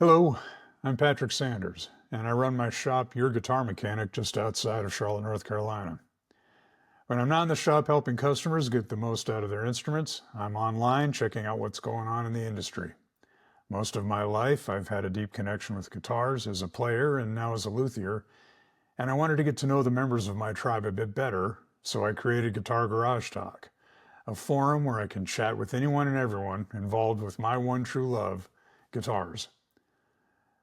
Hello, I'm Patrick Sanders, and I run my shop, Your Guitar Mechanic, just outside of Charlotte, North Carolina. When I'm not in the shop helping customers get the most out of their instruments, I'm online checking out what's going on in the industry. Most of my life, I've had a deep connection with guitars as a player and now as a luthier, and I wanted to get to know the members of my tribe a bit better, so I created Guitar Garage Talk, a forum where I can chat with anyone and everyone involved with my one true love, guitars.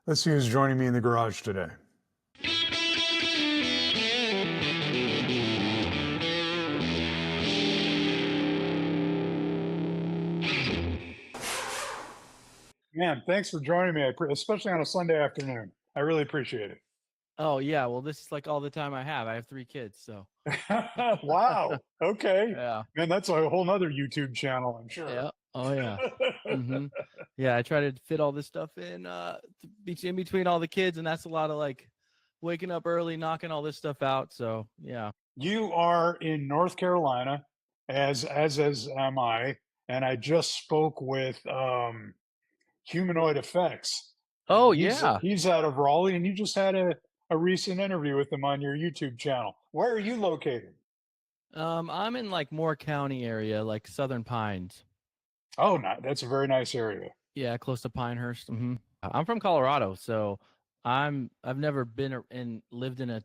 Let's see who's joining me in the garage today. Man, thanks for joining me, especially on a Sunday afternoon. I really appreciate it. Oh yeah, well this is like all the time I have. I have 3 kids, so Wow. Okay. yeah. Man, that's a whole nother YouTube channel, I'm sure. Yeah. Oh yeah. Mhm. Yeah, I try to fit all this stuff in in between all the kids, and that's a lot of like waking up early, knocking all this stuff out. So, yeah. You are in North Carolina, as am I, and I just spoke with Humanoid Effects, Oh and yeah. he's out of Raleigh, and you just had a recent interview with him on your YouTube channel. Where are you located? I'm in like Moore County area, like Southern Pines. Oh, no, that's a very nice area. Yeah, close to Pinehurst. I'm from Colorado, so I've never been and lived in a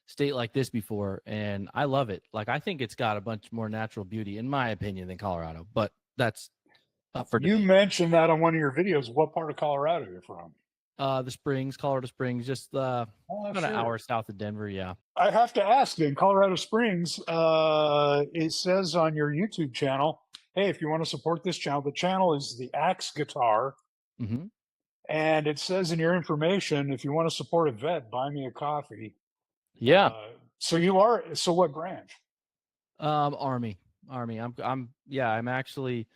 state like this before, and I love it. Like, I think it's got a bunch more natural beauty, in my opinion, than Colorado, but that's up for You debate. mentioned that on one of your videos. What part of Colorado you're from? The Springs, Colorado Springs, just about Oh, an hour sure. south of Denver. Yeah. I have to ask then, Colorado Springs, it says on your YouTube channel, hey, if you want to support this channel, the channel is the Axe Guitar. hmm And it says in your information, if you want to support a vet, buy me a coffee. Yeah. So what branch? Army, Army. Yeah. I'm actually,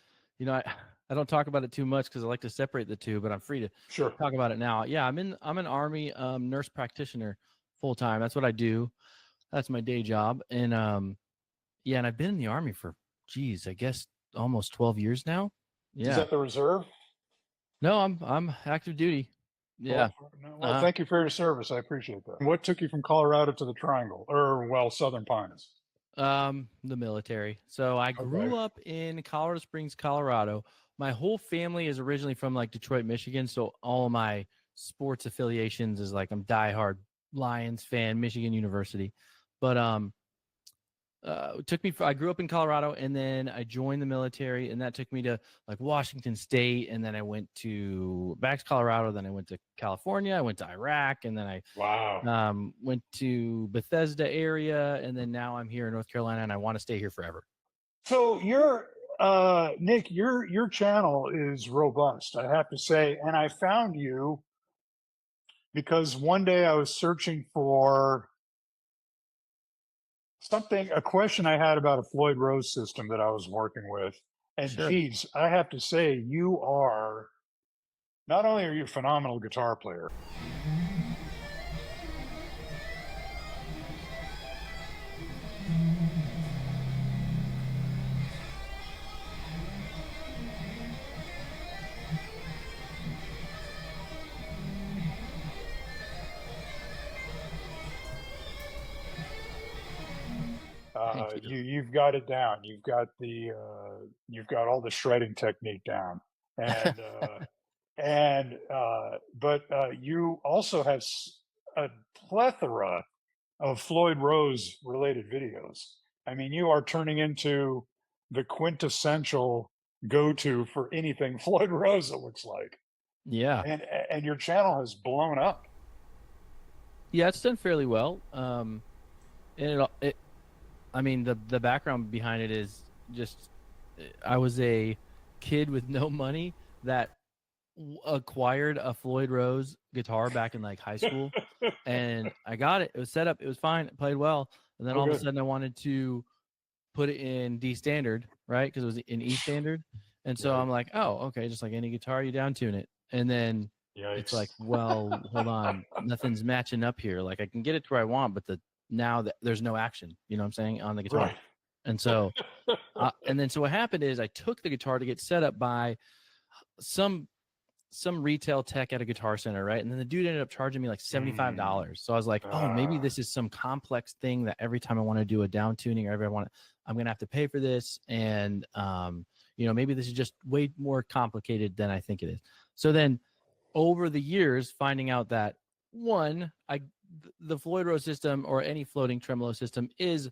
I I don't talk about it too much because I like to separate the two, but I'm free to Sure. talk about it now. Yeah, I'm an Army nurse practitioner full time. That's what I do. That's my day job, and yeah, and I've been in the Army for, geez, I guess almost 12 years now. Is Yeah. that the reserve? No, I'm active duty. Yeah. Well, no, well, Uh, thank you for your service. I appreciate that. What took you from Colorado to the Triangle, or well, Southern Pines? the military. So I Okay. grew up in Colorado Springs, Colorado. My whole family is originally from like Detroit, Michigan. So all of my sports affiliations is like I'm diehard Lions fan, Michigan University. But it took me I grew up in Colorado, and then I joined the military, and that took me to like Washington State, and then I went to back to Colorado, then I went to California, I went to Iraq, and then I Wow. went to Bethesda area, and then now I'm here in North Carolina, and I want to stay here forever. So Nick, your channel is robust, I have to say, and I found you because one day I was searching for a question I had about a Floyd Rose system that I was working with. And Sure. geez, I have to say, you are not only are you a phenomenal guitar player, Thank you. you've got it down. You've got all the shredding technique down, and but you also have a plethora of Floyd Rose related videos. I mean, you are turning into the quintessential go-to for anything Floyd Rose, it looks like. Yeah. And your channel has blown up. Yeah, it's done fairly well. And it I mean, the background behind it is just I was a kid with no money that acquired a Floyd Rose guitar back in like high school, and I got it. It was set up. It was fine. It played well. And then Oh, all of a good. sudden, I wanted to put it in D standard, right? Because it was in E standard. And so Right. I'm like, oh, okay, just like any guitar, you down tune it. And then it's Yikes. like, well, hold on, nothing's matching up here. Like I can get it to where I want, but now that there's no action, you know what I'm saying, on the guitar. Right. And so, and then so what happened is I took the guitar to get set up by some some retail tech at a Guitar Center, right? And then the dude ended up charging me like $75. So I was like, oh, maybe this is some complex thing that every time I want to do a down tuning or I'm gonna have to pay for this. And maybe this is just way more complicated than I think it is. So then over the years, finding out that the Floyd Rose system or any floating tremolo system is,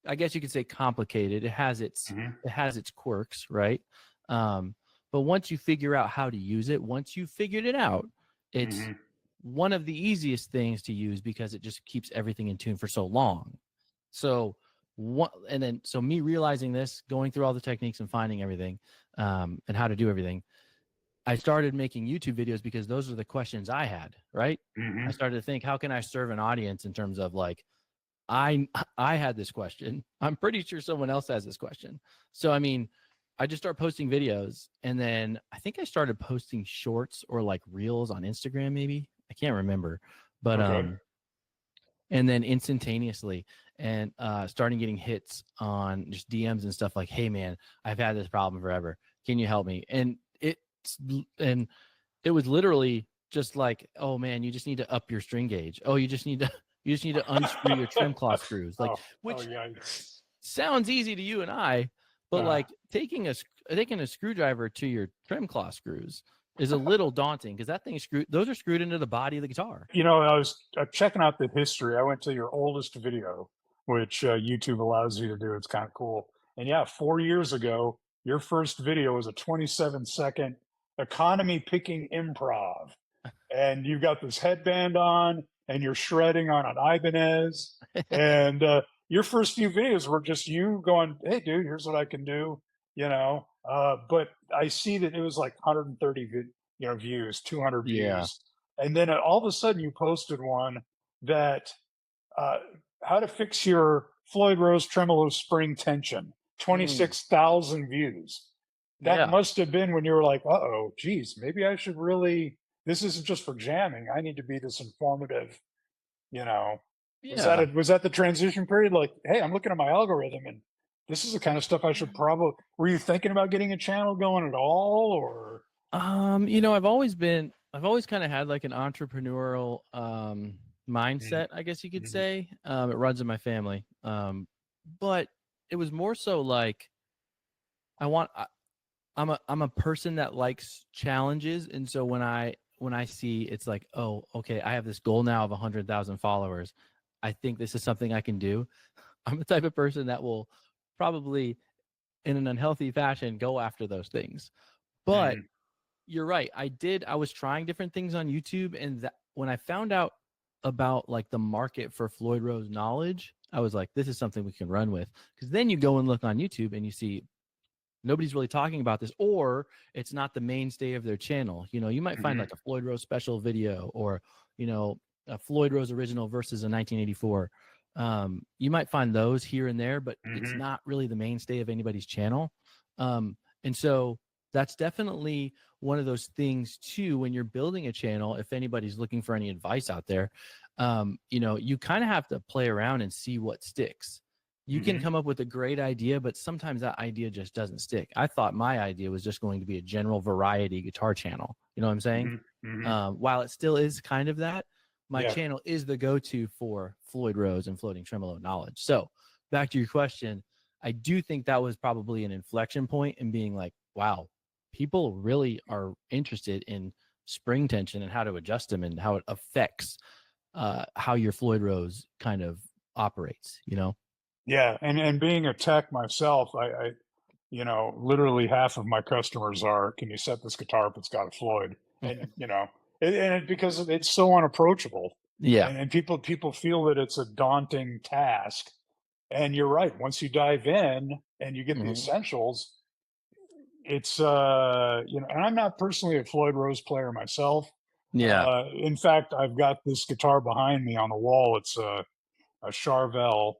I guess you could say, complicated. It has its quirks, right? But once you figure out how to use it, once you figured it out, it's one of the easiest things to use because it just keeps everything in tune for so long. So me realizing this, going through all the techniques and finding everything, and how to do everything, I started making YouTube videos because those are the questions I had, right? I started to think, how can I serve an audience in terms of like, I had this question. I'm pretty sure someone else has this question. So, I mean, I just start posting videos, and then I think I started posting shorts or like reels on Instagram, maybe. I can't remember, but and then instantaneously and starting getting hits on just DMs and stuff like, hey man, I've had this problem forever. Can you help me? And it was literally just like, oh man, you just need to up your string gauge. Oh, you just need to unscrew your trim claw screws. Like, which sounds easy to you and I, but like taking a screwdriver to your trim claw screws is a little daunting because that thing is screwed. Those are screwed into the body of the guitar. I was checking out the history. I went to your oldest video, which YouTube allows you to do. It's kind of cool. And yeah, 4 years ago, your first video was a 27-second economy picking improv. And you've got this headband on and you're shredding on an Ibanez. And your first few videos were just you going, hey, dude, here's what I can do, But I see that it was like 130 views, 200 views. And then all of a sudden you posted one that how to fix your Floyd Rose tremolo spring tension, 26,000 views. That must have been when you were like, uh-oh, geez, maybe I should really, this isn't just for jamming. I need to be this informative, Yeah. Was that the transition period? Like, hey, I'm looking at my algorithm and this is the kind of stuff I should probably, were you thinking about getting a channel going at all? Or I've always kind of had like an entrepreneurial mindset, I guess you could say. It runs in my family. But it was more so like I'm a person that likes challenges, and so when I see it's like, oh, okay, I have this goal now of 100,000 followers. I think this is something I can do. I'm the type of person that will probably, in an unhealthy fashion, go after those things. But you're right. I was trying different things on YouTube, and when I found out about like the market for Floyd Rose knowledge, I was like, this is something we can run with. Because then you go and look on YouTube and you see nobody's really talking about this, or it's not the mainstay of their channel. You might find like a Floyd Rose special video, or a Floyd Rose original versus a 1984. You might find those here and there, but it's not really the mainstay of anybody's channel. And so that's definitely one of those things too, when you're building a channel. If anybody's looking for any advice out there, you kind of have to play around and see what sticks. You can come up with a great idea, but sometimes that idea just doesn't stick. I thought my idea was just going to be a general variety guitar channel. You know what I'm saying? While it still is kind of that, my channel is the go-to for Floyd Rose and floating tremolo knowledge. So back to your question, I do think that was probably an inflection point in being like, wow, people really are interested in spring tension and how to adjust them and how it affects how your Floyd Rose kind of operates, Yeah, and being a tech myself, I literally half of my customers are, can you set this guitar up? It's got a Floyd, and because it's so unapproachable. Yeah. And people feel that it's a daunting task. And you're right. Once you dive in and you get the essentials, it's and I'm not personally a Floyd Rose player myself. Yeah. In fact, I've got this guitar behind me on the wall. It's a Charvel.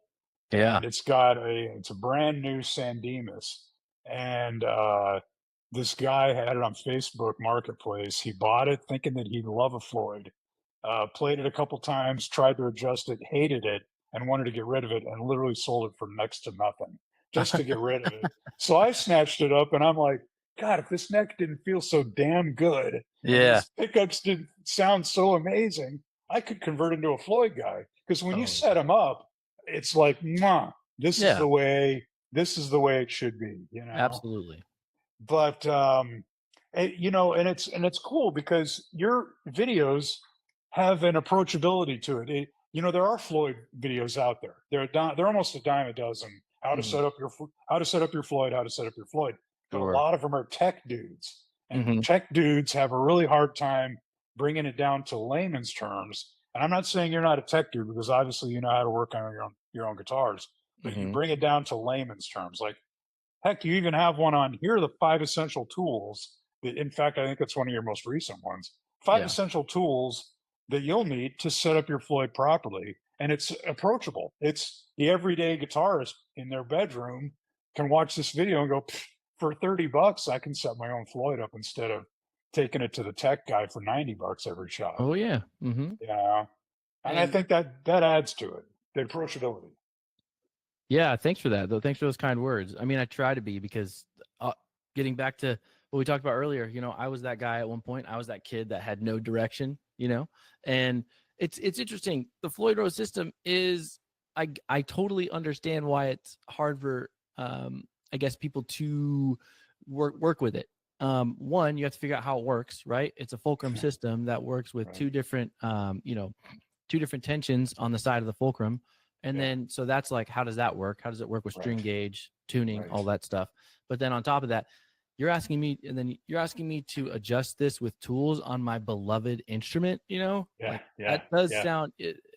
Yeah. And it's a brand new San Dimas. And this guy had it on Facebook Marketplace. He bought it thinking that he'd love a Floyd. Played it a couple times, tried to adjust it, hated it, and wanted to get rid of it, and literally sold it for next to nothing just to get rid of it. So I snatched it up, and I'm like, God, if this neck didn't feel so damn good and Yeah. these pickups didn't sound so amazing, I could convert into a Floyd guy. Because when you Oh, set them up, it's like, mwah, yeah, this is the way it should be, absolutely. But and it's cool because your videos have an approachability to it. There are Floyd videos out there. They're almost a dime a dozen. Hmm. How to set up your Floyd, how to set up your Floyd. But a Sure. lot of them are tech dudes, and Hmm. tech dudes have a really hard time bringing it down to layman's terms. And I'm not saying you're not a tech dude because obviously you know how to work on your own guitars, but you Hmm. bring it down to layman's terms. Like, heck, you even have one on here are the 5 essential tools. In fact, I think that's one of your most recent ones. Five Yeah. essential tools that you'll need to set up your Floyd properly. And it's approachable. It's the everyday guitarist in their bedroom can watch this video and go, for $30, I can set my own Floyd up instead of taking it to the tech guy for $90 every shot. Oh yeah. Hmm. Yeah. And I And think that adds to it, the approachability. yeah, thanks for that, though. Thanks for those kind words. I mean, I try to be because getting back to what we talked about earlier, I was that guy at one point. I was that kid that had no direction, and it's interesting. The Floyd Rose system is, I totally understand why it's hard for, I guess, people to work with it. One, you have to figure out how it works, right? It's a fulcrum system that works with Right. two different, two different tensions on the side of the fulcrum. And Yeah. then, so that's like, how does that work? How does it work with string Right. gauge, tuning, all Right. that stuff? But then on top of that, you're asking me to adjust this with tools on my beloved instrument, Yeah. like Yeah. that does Yeah. sound,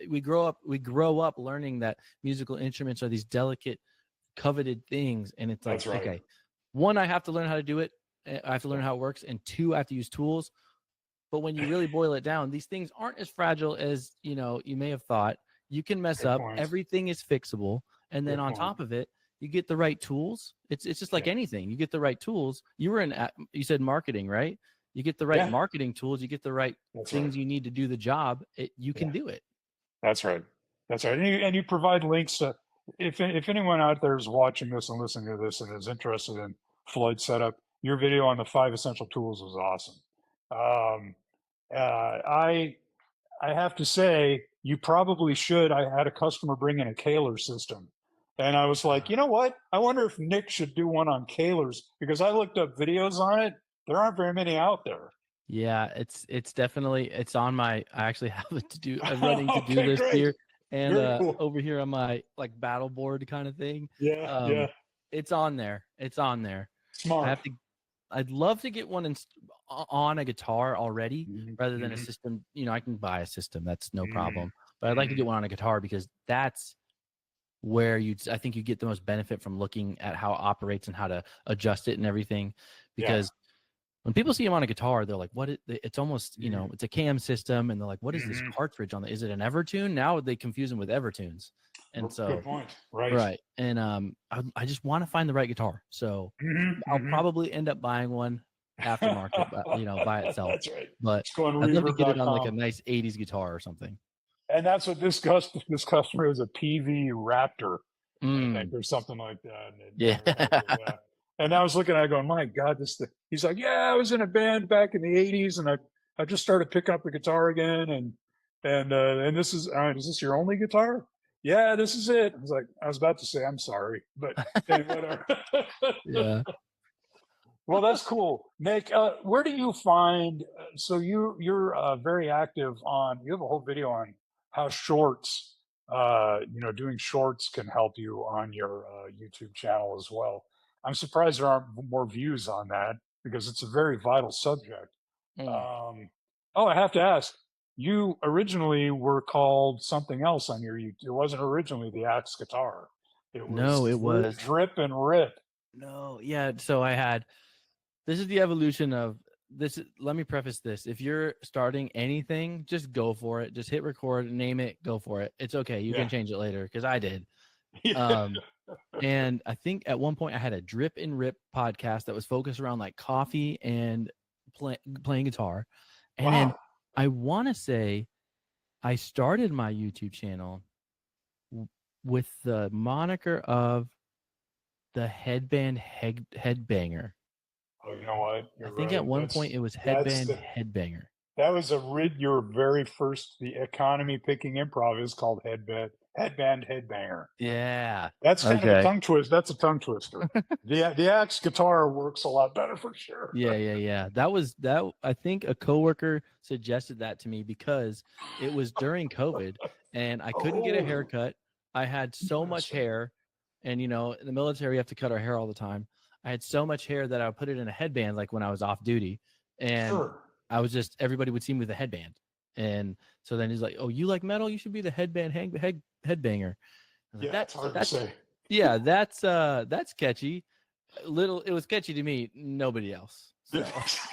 we grow up learning that musical instruments are these delicate, coveted things. And it's like, That's right. okay, one, I have to learn how to do it. I have to learn Yeah. how it works. And two, I have to use tools. But when you really boil it down, these things aren't as fragile as you may have thought. You can mess Good up. point. Everything is fixable, and then Good on point. top of it, you get the right tools. It's just like Yeah. anything. You get the right tools. You said marketing, right? You get the right Yeah. marketing tools. You get the right That's right. things you need to do the job. You can Yeah. do it. That's right. That's right. And you provide links to if anyone out there is watching this and listening to this and is interested in Floyd setup, your video on the 5 essential tools was awesome. Um, I have to say, you probably should. I had a customer bring in a Kaler system. And I was like, you know what? I wonder if Nick should do one on Kalers because I looked up videos on it. There aren't very many out there. Yeah, it's definitely it's on my. I actually have it to do a running to do Okay, list great. here, and Very cool. over here on my like battle board kind of thing. Yeah, yeah. It's on there. It's on there. I Smart. have to. I'd love to get one on a guitar already, rather than a Mm-hmm. system. I can buy a system. That's no Mm-hmm. problem. But I'd like to get one on a guitar because that's where I think you get the most benefit from looking at how it operates and how to adjust it and everything. Yeah. Because when people see him on a guitar, they're like, "What?" It's almost, it's a cam system, and they're like, "What is this Mm-hmm. cartridge on? Is it an Evertune?" Now they confuse them with Evertunes, and Good so point. Right. right. And I just want to find the right guitar, so Mm-hmm. I'll Mm-hmm. probably end up buying one aftermarket, but by itself. That's right. But Just go on I'd love to get it on like a reverb.com. nice '80s guitar or something. And that's what this customer is, a PV Raptor, I think, Mm, or something like that. yeah. Yeah. And I was looking at it going, my God, he's like, yeah, I was in a band back in the 80s and I just started picking up the guitar again. And is this your only guitar? Yeah, this is it. I was about to say, I'm sorry, but whatever. Yeah. Well, that's cool, Nick. Where do you find? So you're very active on. You have a whole video on how shorts, doing shorts can help you on your YouTube channel as well. I'm surprised there aren't more views on that because it's a very vital subject. Mm. Um, oh, I have to ask. You originally were called something else on your YouTube. It wasn't originally the Axe Guitar. It No, was it was Drip and Rip. no. Yeah. So this is the evolution of this. Let me preface this. If you're starting anything, just go for it. Just hit record, name it, go for it. It's okay. You Yeah. can change it later because I did. Yeah. And I think at one point I had a Drip and Rip podcast that was focused around like coffee and playing guitar. And then Wow. I want to say I started my YouTube channel with the moniker of the headbanger. Oh, you know what? I You're think at right. one point it was That's headband the headbanger. that was your very first the economy picking improv is called headband headbanger. Yeah. That's kind of a Okay. tongue twist. That's a tongue twister. The axe guitar works a lot better for sure. Yeah. That was that. I think a coworker suggested that to me because it was during COVID and I couldn't get a Oh, haircut. I had so much interesting. hair, and in the military, we have to cut our hair all the time. I had so much hair that I would put it in a headband, like when I was off duty, and Sure. I was just everybody would see me with a headband, and so then he's like, "Oh, you like metal? You should be the headbanger." I was like, Yeah, it's hard to that's say. yeah, that's catchy. It was catchy to me, nobody else. So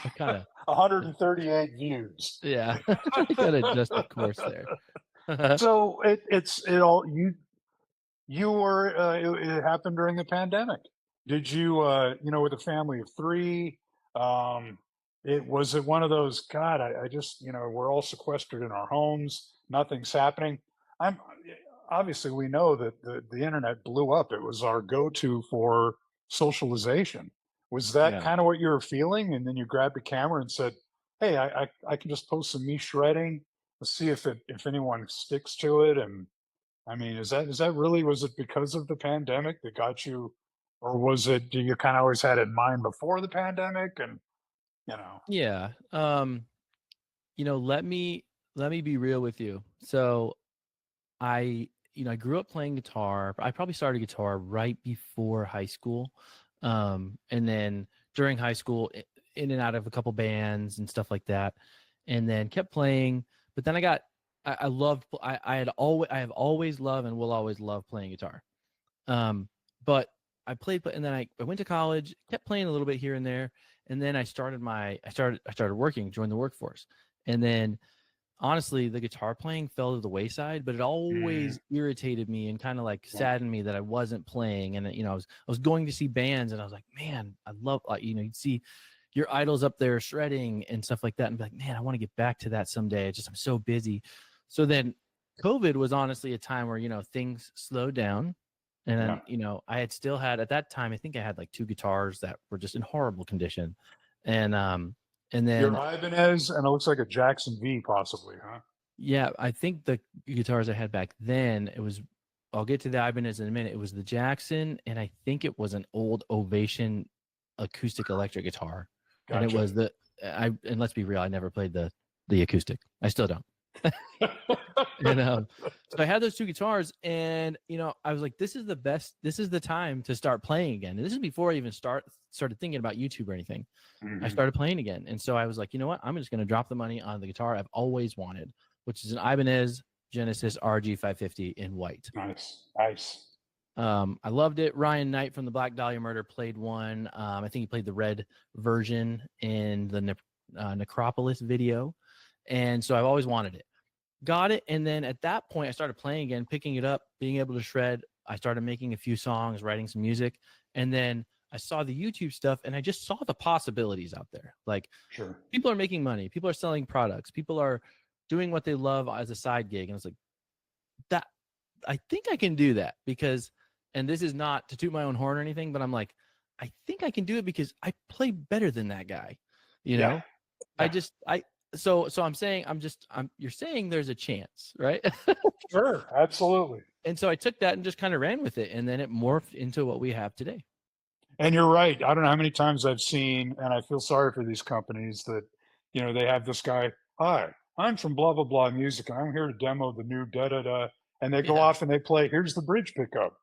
I kind of 138 views. yeah, I got to adjust the course there. So it all you were it happened during the pandemic. Did you with a family of three? Um, it one of those? God, I just we're all sequestered in our homes. Nothing's happening. I'm obviously we know that the internet blew up. It was our go-to for socialization. Was that Yeah. kind of what you were feeling? And then you grabbed a camera and said, "Hey, I can just post some me shredding. Let's see if anyone sticks to it." And I mean, is that really was it because of the pandemic that got you, or was it do you kind of always had it in mind before the pandemic? And you know, Yeah. Let me be real with you. So I grew up playing guitar. I probably started guitar right before high school. And then during high school, in and out of a couple bands and stuff like that, and then kept playing. But then I loved, I have always loved and will always love playing guitar. But I played, and then I went to college, kept playing a little bit here and there. And then I started working, joined the workforce. And then honestly, the guitar playing fell to the wayside, but it mm, always irritated me and kind of like yeah, saddened me that I wasn't playing. And I was going to see bands, and I was like, man, I love you'd see your idols up there shredding and stuff like that, and be like, man, I want to get back to that someday. I'm so busy. So then, COVID was honestly a time where things slowed down, and yeah. then I had still had at that time I think I had like two guitars that were just in horrible condition, and Your then Ibanez and it looks like a Jackson V, possibly, huh? yeah, I think the guitars I had back then, I'll get to the Ibanez in a minute. It was the Jackson, and I think it was an old Ovation acoustic electric guitar. And it Gotcha. was and let's be real, I never played the acoustic. I still don't. And so I had those two guitars, and I was like, this is the time to start playing again. And this is before I even started thinking about YouTube or anything. I hmm started playing again. And so I was like, you know what? I'm just going to drop the money on the guitar I've always wanted, which is an Ibanez Genesis RG 550 in white. Nice, nice. I loved it. Ryan Knight from the Black Dahlia Murder played one. I think he played the red version in the Necropolis video. And so I've always wanted it. Got it. And then at that point, I started playing again, picking it up, being able to shred. I started making a few songs, writing some music. And then I saw the YouTube stuff, and I just saw the possibilities out there. Like, Sure. people are making money, people are selling products, people are doing what they love as a side gig. And it's like, that I think I can do that because, and this is not to toot my own horn or anything, but I'm like, I think I can do it because I play better than that guy. You Yeah, know, I yeah. just, I, so I'm saying, you're saying there's a chance, right? Sure, absolutely. And so I took that and just kind of ran with it. And then it morphed into what we have today. And you're right. I don't know how many times I've seen, and I feel sorry for these companies that, they have this guy, hi, I'm from blah, blah, blah music, and I'm here to demo the new da, da, da. And they go Yeah. off and they play, here's the bridge pickup.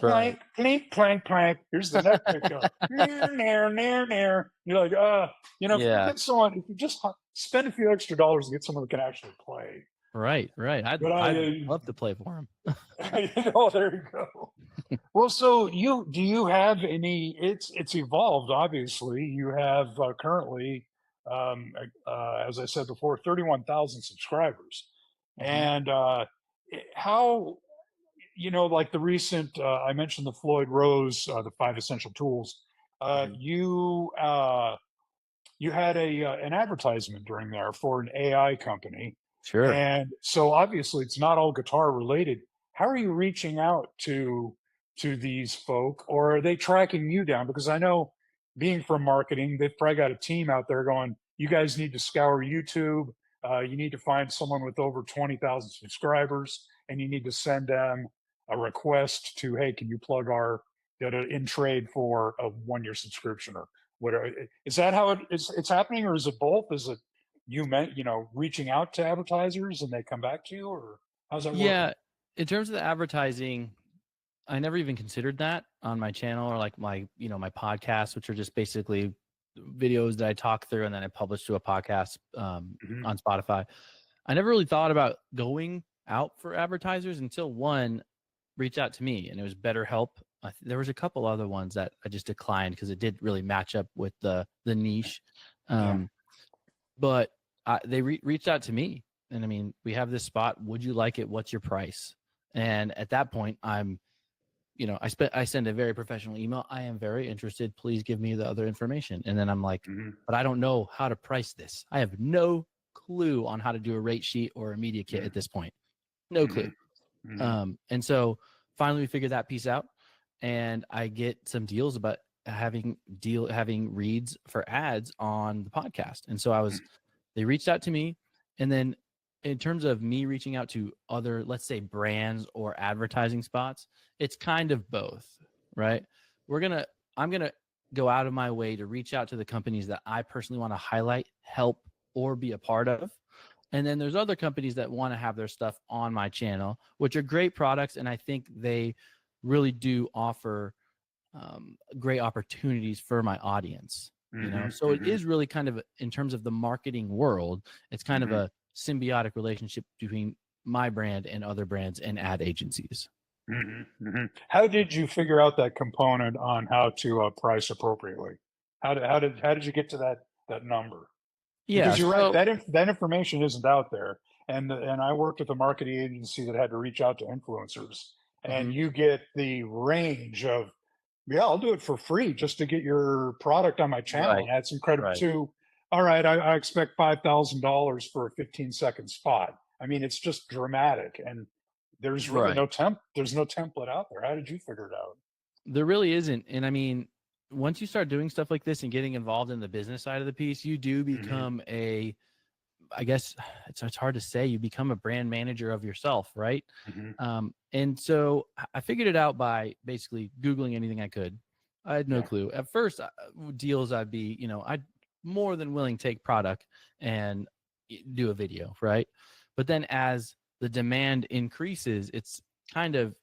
Right. Clank, clink, clank, clank. Here's the neck pickup. Near, near, near, near. You're like, if you Yeah. get someone, if you just spend a few extra dollars and get someone who can actually play. Right. But I'd love to play for him. there you go. Well, so do you have any? It's evolved. Obviously, you have currently, as I said before, 31,000 subscribers, Mhm. and how like the recent I mentioned the Floyd Rose, the five essential tools. Mhm. You had an advertisement during there for an AI company, Sure. and so obviously it's not all guitar related. How are you reaching out to these folk, or are they tracking you down? Because I know being from marketing, they've probably got a team out there going, you guys need to scour YouTube. You need to find someone with over 20,000 subscribers, and you need to send them a request to, hey, can you plug our in trade for a 1 year subscription or whatever. Is that how it's happening, or is it both? Is it reaching out to advertisers and they come back to you, or how's that working? Yeah, in terms of the advertising, I never even considered that on my channel or like my my podcasts, which are just basically videos that I talk through and then I publish to a podcast Mhm. on Spotify. I never really thought about going out for advertisers until one reached out to me, and it was BetterHelp. There was a couple other ones that I just declined because it did really match up with the niche. Yeah. But they reached out to me, and I mean, we have this spot. Would you like it? What's your price? And at that point, I send a very professional email. I am very interested. Please give me the other information. And then I'm like, Mhm. but I don't know how to price this. I have no clue on how to do a rate sheet or a media kit Mhm. at this point. No clue. Mhm. Mhm. And so finally we figured that piece out, and I get some deals about having reads for ads on the podcast. And so they reached out to me, and then in terms of me reaching out to other, let's say, brands or advertising spots, it's kind of both, right? I'm gonna go out of my way to reach out to the companies that I personally want to highlight, help, or be a part of. And then there's other companies that want to have their stuff on my channel, which are great products, and I think they really do offer great opportunities for my audience. Mhm. So it Mhm. is really kind of in terms of the marketing world, it's kind of Mhm. a symbiotic relationship between my brand and other brands and ad agencies. Mhm. Mhm. How did you figure out that component on how to price appropriately? How did you get to that number? Yeah. Because you're right, So that information isn't out there. And I worked with a marketing agency that had to reach out to influencers, and mhm, you get the range of, yeah, I'll do it for free just to get your product on my channel. right, And that's incredible right, too. All right, I expect $5,000 for a 15-second spot. I mean, it's just dramatic, and there's really right. there's no template out there. How did you figure it out? There really isn't. And I mean, once you start doing stuff like this and getting involved in the business side of the piece, you do Hmm. become I guess it's hard to say, you become a brand manager of yourself, right? Hmm. And so I figured it out by basically Googling anything I could. I had no Yeah. clue. At first, deals I'd be, I'd more than willing take product and do a video, right? But then as the demand increases, it's kind of,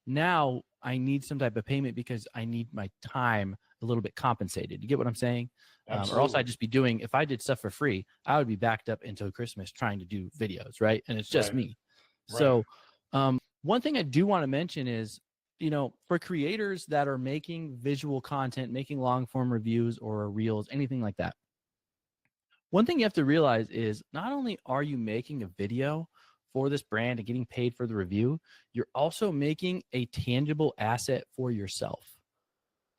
now I need some type of payment because I need my time a little bit compensated. You get what I'm saying? Or else I'd Absolutely. just be doing, if I did stuff for free, I would be backed up until Christmas trying to do videos, right? And it's just Right. me. Right. So, one thing I do want to mention is, for creators that are making visual content, making long form reviews or reels, anything like that, one thing you have to realize is not only are you making a video for this brand and getting paid for the review, you're also making a tangible asset for yourself.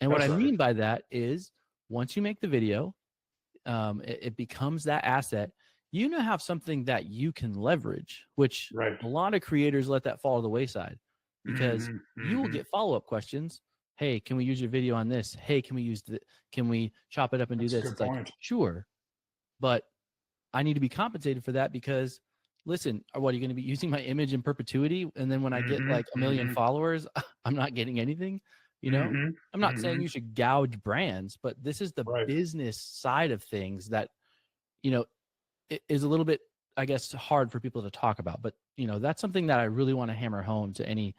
And what That's I right. mean by that is once you make the video, it becomes that asset. You now have something that you can leverage, which Right. a lot of creators let that fall to the wayside because Hmm. you will Hmm. get follow-up questions. Hey, can we use your video on this? Hey, can we chop it up and do That's a this? good It's like, point. sure, but I need to be compensated for that because listen, what are you going to be using my image in perpetuity? And then when I get Hmm. like a million Hmm. followers, I'm not getting anything, you know? Hmm. I'm not saying Hmm. you should gouge brands, but this is the Right. business side of things that, you know, is a little bit, I guess, hard for people to talk about. But, that's something that I really want to hammer home to any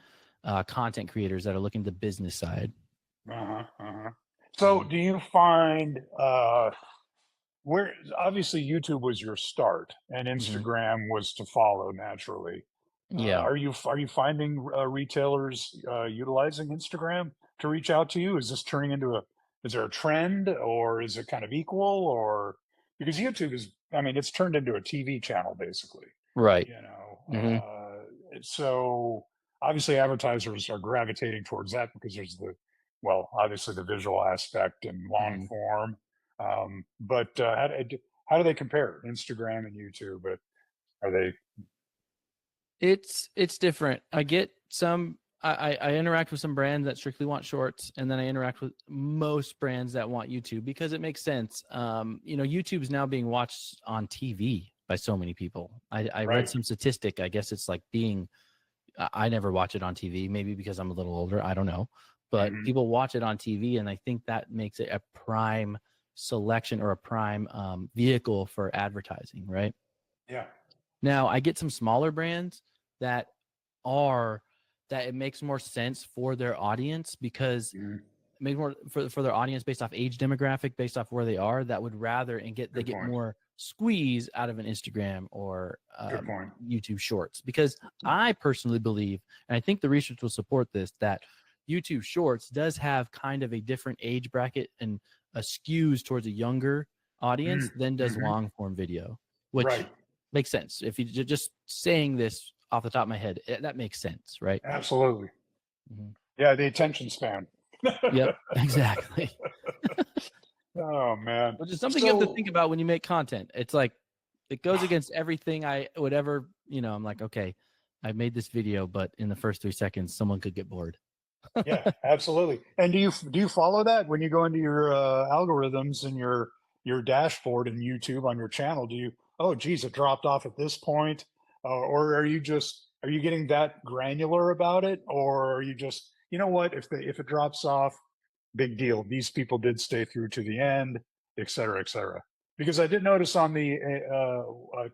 content creators that are looking at the business side. Uh-huh. Uh-huh. So Mhm. do you find where obviously YouTube was your start and Mhm. Instagram was to follow naturally. Yeah. Are you finding retailers utilizing Instagram to reach out to you? Is this turning into is there a trend, or is it kind of equal, or because YouTube is, I mean, it's turned into a TV channel basically, Right. you know. Hmm. So obviously advertisers are gravitating towards that because there's well, obviously the visual aspect and long Hmm. form. But how do they compare Instagram and YouTube? But are they? It's different. I get some. I interact with some brands that strictly want shorts, and then I interact with most brands that want YouTube because it makes sense. YouTube is now being watched on TV by so many people. I read Right. some statistic. I guess it's like being. I never watch it on TV, maybe because I'm a little older. I don't know, but Mhm. people watch it on TV, and I think that makes it a prime selection or a prime vehicle for advertising, right? Yeah. Now, I get some smaller brands that are that it makes more sense for their audience because Mhm. it makes more for their audience based off age demographic, based off where they are, that would rather and they Good get point. more squeeze out of an Instagram or Good point. YouTube Shorts. Because I personally believe, and I think the research will support this, that YouTube Shorts does have kind of a different age bracket and skews towards a younger audience than does Mm-hmm. long form video, which Right. makes sense. If you just saying this off the top of my head, that makes sense, right? Absolutely. Mhm. Yeah, the attention span. Yep, exactly. Oh man. Which is something you have to So think about when you make content. It's like it goes against everything I would ever, I'm like, okay, I made this video, but in the first 3 seconds, someone could get bored. yeah, absolutely. And do you follow that when you go into your algorithms and your dashboard in YouTube on your channel? Do you, oh geez, it dropped off at this point, or are you getting that granular about it, or are you just, you know what, if it drops off, big deal. These people did stay through to the end, et cetera, et cetera. Because I did notice on the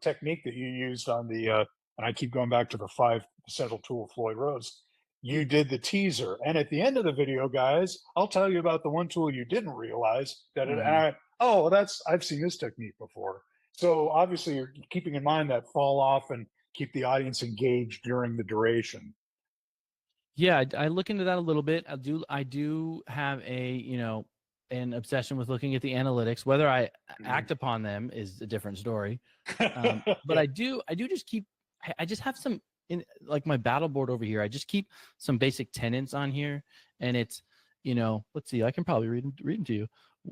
technique that you used on the, and I keep going back to the 5 essential tool of Floyd Rose. You did the teaser, and at the end of the video, guys, I'll tell you about the one tool you didn't realize that it. And Mhm. I, oh, well, I've seen this technique before. So obviously, you're keeping in mind that fall off and keep the audience engaged during the duration. Yeah, I look into that a little bit. I do have an obsession with looking at the analytics. Whether I act upon them is a different story. But Yeah. I do just keep. I just have some in like my battle board over here. I just keep some basic tenants on here, and it's let's see. I can probably read them to you.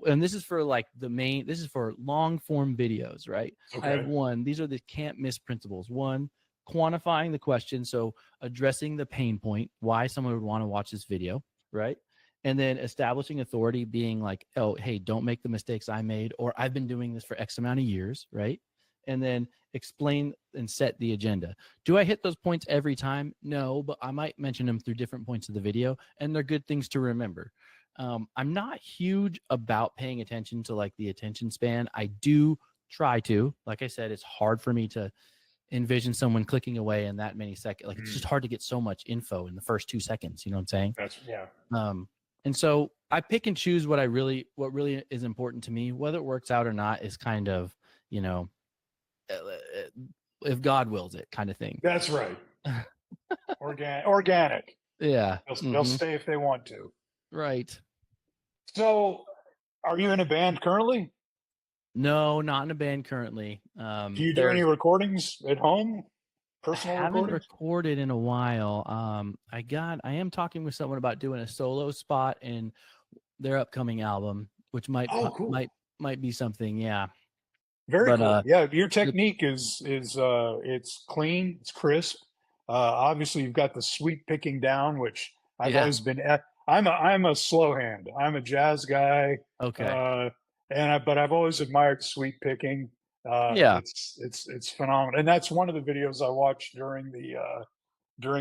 And this is for like the main. This is for long form videos, right? I have Okay. one. These are the can't miss principles. One, quantifying the question, so addressing the pain point, why someone would want to watch this video, right? And then establishing authority, being like, oh, hey, don't make the mistakes I made, or I've been doing this for X amount of years, right? And then explain and set the agenda. Do I hit those points every time? No, but I might mention them through different points of the video, and they're good things to remember. I'm not huge about paying attention to like the attention span. I do try to. Like I said, it's hard for me to envision someone clicking away in that many seconds. Like it's just hard to get so much info in the first 2 seconds. You know what I'm saying? That's yeah. And so I pick and choose what really is important to me. Whether it works out or not is kind of, you know, if God wills it, kind of thing. That's right. Organic. Yeah. They'll stay if they want to. Right. So, are you in a band currently? No, not in a band currently. Do you do any recordings at home? I Personal haven't recordings? recorded in a while. I am talking with someone about doing a solo spot in their upcoming album, which Oh, cool. might be something. Yeah. Very But cool. Yeah, your the- technique is it's clean, it's crisp. Obviously, you've got the sweep picking down, which I've yeah. always been. I'm a slow hand. I'm a jazz guy, Okay. uh, but I've always admired sweep picking. Yeah. It's phenomenal, and that's one of the videos I watched during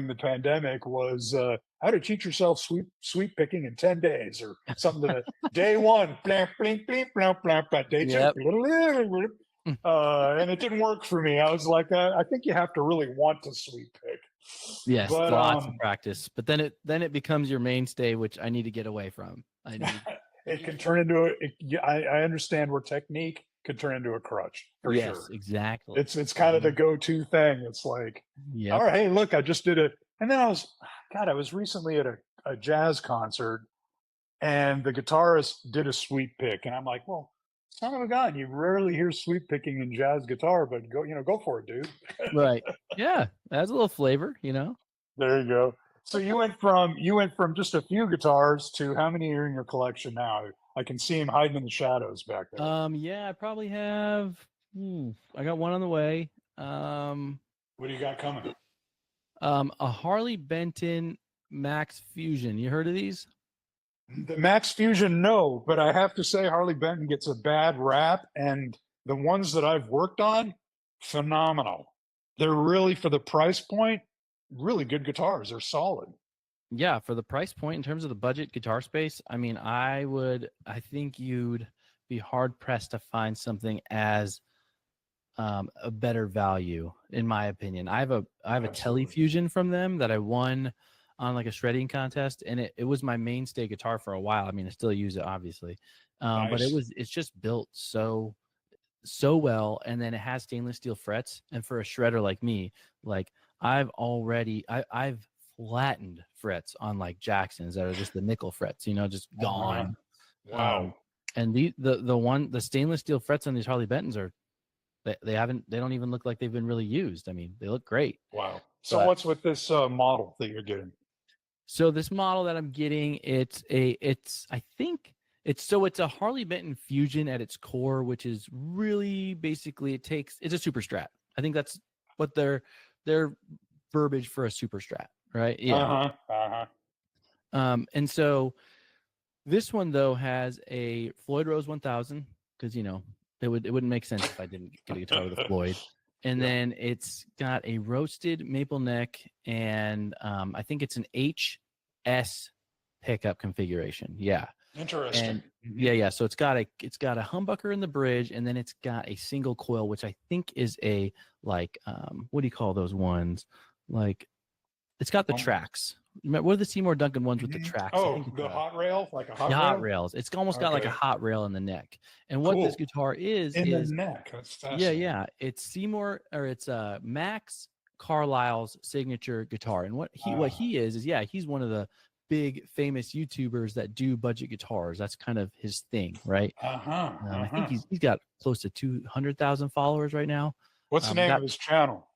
the pandemic was how to teach yourself sweep picking in 10 days or something to the day one, blah, blah, blah, blah, blah, blah, day two, Yep. and it didn't work for me. I was like, I think you have to really want to sweep pick. Yes, But lots of practice. But then it becomes your mainstay, which I need to get away from. I need. it can turn into I understand where technique could turn into a crutch for Yes, sure. exactly. It's kind of the go-to thing. It's like, all Yep. right, hey, look, I just did it. And then I was recently at a jazz concert and the guitarist did a sweep pick. And I'm like, well, son of a gun, you rarely hear sweep picking in jazz guitar, but go for it, dude. Right. Yeah, adds a little flavor, you know. There you go. So you went from just a few guitars to how many are in your collection now? I can see him hiding in the shadows back there. Yeah, I probably have. I got one on the way. What do you got coming? A Harley Benton Max Fusion. You heard of these? The Max Fusion, no, but I have to say Harley Benton gets a bad rap, and the ones that I've worked on, phenomenal. They're really, for the price point, really good guitars. They're solid. Yeah, for the price point in terms of the budget guitar space, I mean, I think you'd be hard pressed to find something as a better value, in my opinion. I have a Absolutely. Telefusion from them that I won on like a shredding contest, and it was my mainstay guitar for a while. I mean, I still use it, obviously, but Nice. it's just built so well, and then it has stainless steel frets. And for a shredder like me, like I've flattened frets on like Jacksons that are just the nickel frets, just gone. Wow. And the stainless steel frets on these Harley Bentons are they don't even look like they've been really used. I mean, they look great. Wow. So But what's with this model that you're getting? so this model that I'm getting, it's a Harley Benton Fusion at its core, which is really basically it's a super strat. I think that's what their verbiage for a super strat, right? Yeah. And so this one though has a Floyd Rose 1000, because it wouldn't make sense if I didn't get a guitar with a Floyd. And Yeah. then it's got a roasted maple neck, and I think it's an HS pickup configuration. Yeah. Interesting. And yeah. So it's got a humbucker in the bridge, and then it's got a single coil, which I think is a like what do you call those ones? Like it's got the tracks. What are the Seymour Duncan ones with the tracks? Oh, the hot rail, like a hot rail? Hot rails. It's almost got like a hot rail in the neck. And what this guitar is in the neck. That's fascinating. yeah. It's Seymour, or it's Max Carlisle's signature guitar. And what he is he's one of the big famous YouTubers that do budget guitars. That's kind of his thing, right? I think he's got close to 200,000 followers right now. What's the name of his channel?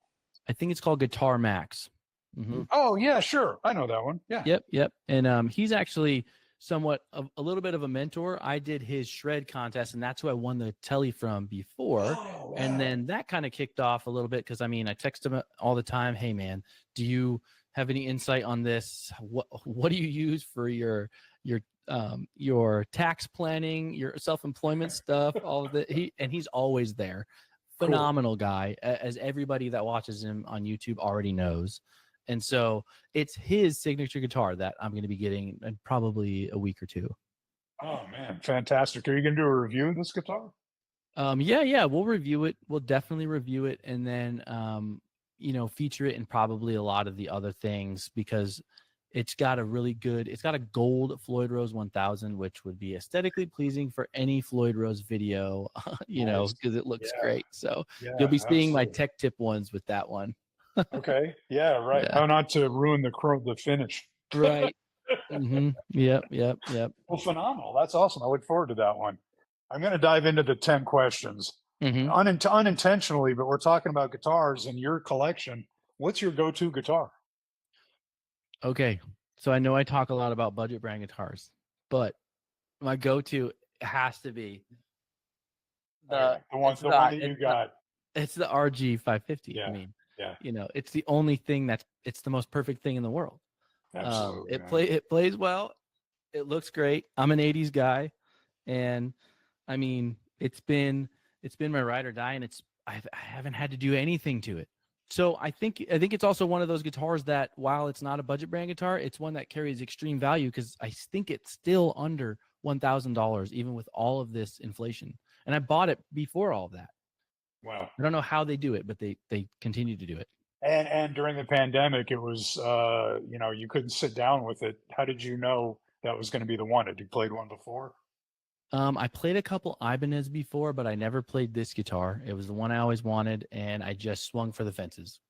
I think it's called Guitar Max. Mm-hmm. Oh yeah, sure. I know that one. Yeah. Yep. And he's actually somewhat of a little bit of a mentor. I did his shred contest, and that's who I won the telly from before. Oh, wow. And then that kind of kicked off a little bit, because I mean, I text him all the time. Hey man, do you have any insight on this? What do you use for your tax planning, your self-employment stuff, all of that? He's always there. Phenomenal guy, as everybody that watches him on YouTube already knows. And so it's his signature guitar that I'm going to be getting in probably a week or two. Oh man, fantastic! Are you going to do a review of this guitar? Yeah, we'll review it. We'll definitely review it, and then feature it in probably a lot of the other things, because it's got a gold Floyd Rose 1000, which would be aesthetically pleasing for any Floyd Rose video, because it looks great. So you'll be seeing my tech tip ones with that one. Okay. Yeah. Right. Yeah. How not to ruin the finish. Right. Mm-hmm. Yep. Well, phenomenal. That's awesome. I look forward to that one. I'm going to dive into the 10 questions. Mm-hmm. Unintentionally, but we're talking about guitars and your collection. What's your go-to guitar? Okay. So I know I talk a lot about budget brand guitars, but my go-to has to be the one that you got. It's the RG 550. Yeah. I mean, yeah. It's the only thing it's the most perfect thing in the world. Absolutely. It plays well. It looks great. I'm an 80s guy, and I mean, it's been my ride or die, and I haven't had to do anything to it. So I think it's also one of those guitars that, while it's not a budget brand guitar, it's one that carries extreme value, because I think it's still under $1,000 even with all of this inflation. And I bought it before all of that. Wow. I don't know how they do it, but they continue to do it. And during the pandemic, it was you couldn't sit down with it. How did you know that was going to be the one? Had you played one before? I played a couple Ibanez before, but I never played this guitar. It was the one I always wanted, and I just swung for the fences.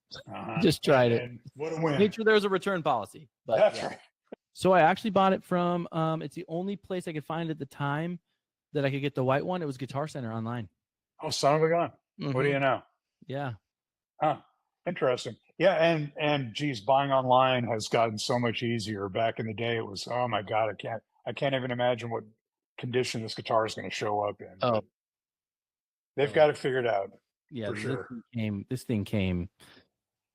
Just tried it. What a win. Made sure there was a return policy. But that's right. So I actually bought it from it's the only place I could find at the time that I could get the white one. It was Guitar Center online. Oh, son of a gun. Mm-hmm. What do you know? Yeah. Huh. Interesting. Yeah, and geez, buying online has gotten so much easier. Back in the day, it was, oh my God, I can't even imagine what condition this guitar is going to show up in. Oh, they've got it figured out. Yeah, for sure. This thing came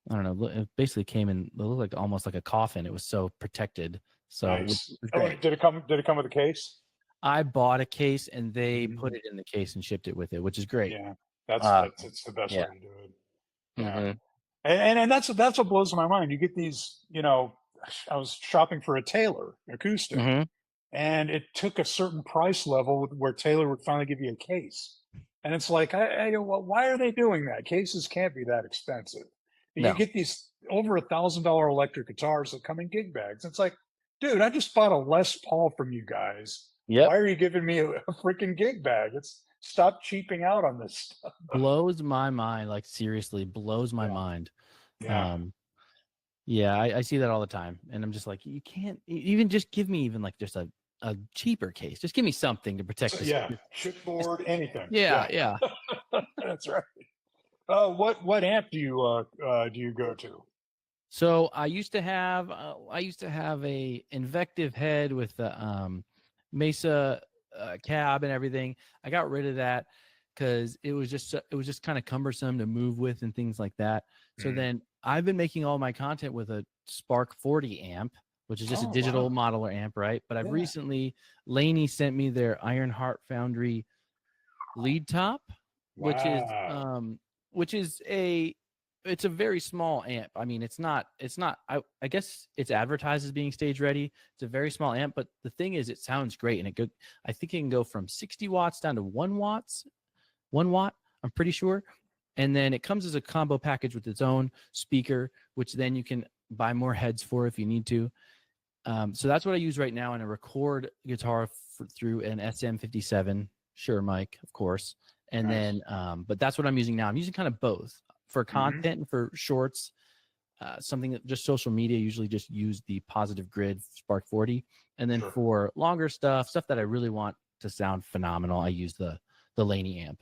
I don't know. It basically came in. It looked like almost like a coffin. It was so protected. So it Nice. was Oh, great. did it come? Did it come with a case? I bought a case and they put Mhm. it in the case and shipped it with it, which is great. Yeah, that's Uh, that's it's the best yeah. way to do it. Yeah, hmm and that's what blows my mind. You get these, I was shopping for a Taylor acoustic, hmm and it took a certain price level where Taylor would finally give you a case, and it's like, well, why are they doing that? Cases can't be that expensive. You No. get these over $1,000 electric guitars that come in gig bags. It's like, dude, I just bought a Les Paul from you guys. Yep. Why are you giving me a freaking gig bag? It's stop cheaping out on this stuff. Blows my mind. Like seriously, blows my Yeah, mind. yeah. Um, yeah, I see that all the time, and I'm just like, you can't even just give me even like just a cheaper case. Just give me something to protect So, this. yeah, chipboard, anything. Yeah, Yeah, yeah. that's right. What amp do you go to? So I used to have a invective head with the Mesa cab and everything. I got rid of that because it was just kind of cumbersome to move with and things like that. So Mm. then I've been making all my content with a Spark 40 amp, which is just a Oh digital wow, modeler amp, right? But I've yeah, recently Laney sent me their Ironheart Foundry lead top, which is wow. which is a it's a very small amp. I mean, it's not I guess it's advertised as being stage ready. It's a very small amp, but the thing is it sounds great and I think it can go from 60 watts down to 1 watt, I'm pretty sure. And then it comes as a combo package with its own speaker, which then you can buy more heads for if you need to. So that's what I use right now, and I record guitar through an SM57 Shure mic, of course. And Nice. then, but that's what I'm using now. I'm using kind of both for Hmm. content and for shorts. Something that just social media, usually just use the Positive Grid Spark 40, and then Sure. for longer stuff that I really want to sound phenomenal, I use the Laney amp.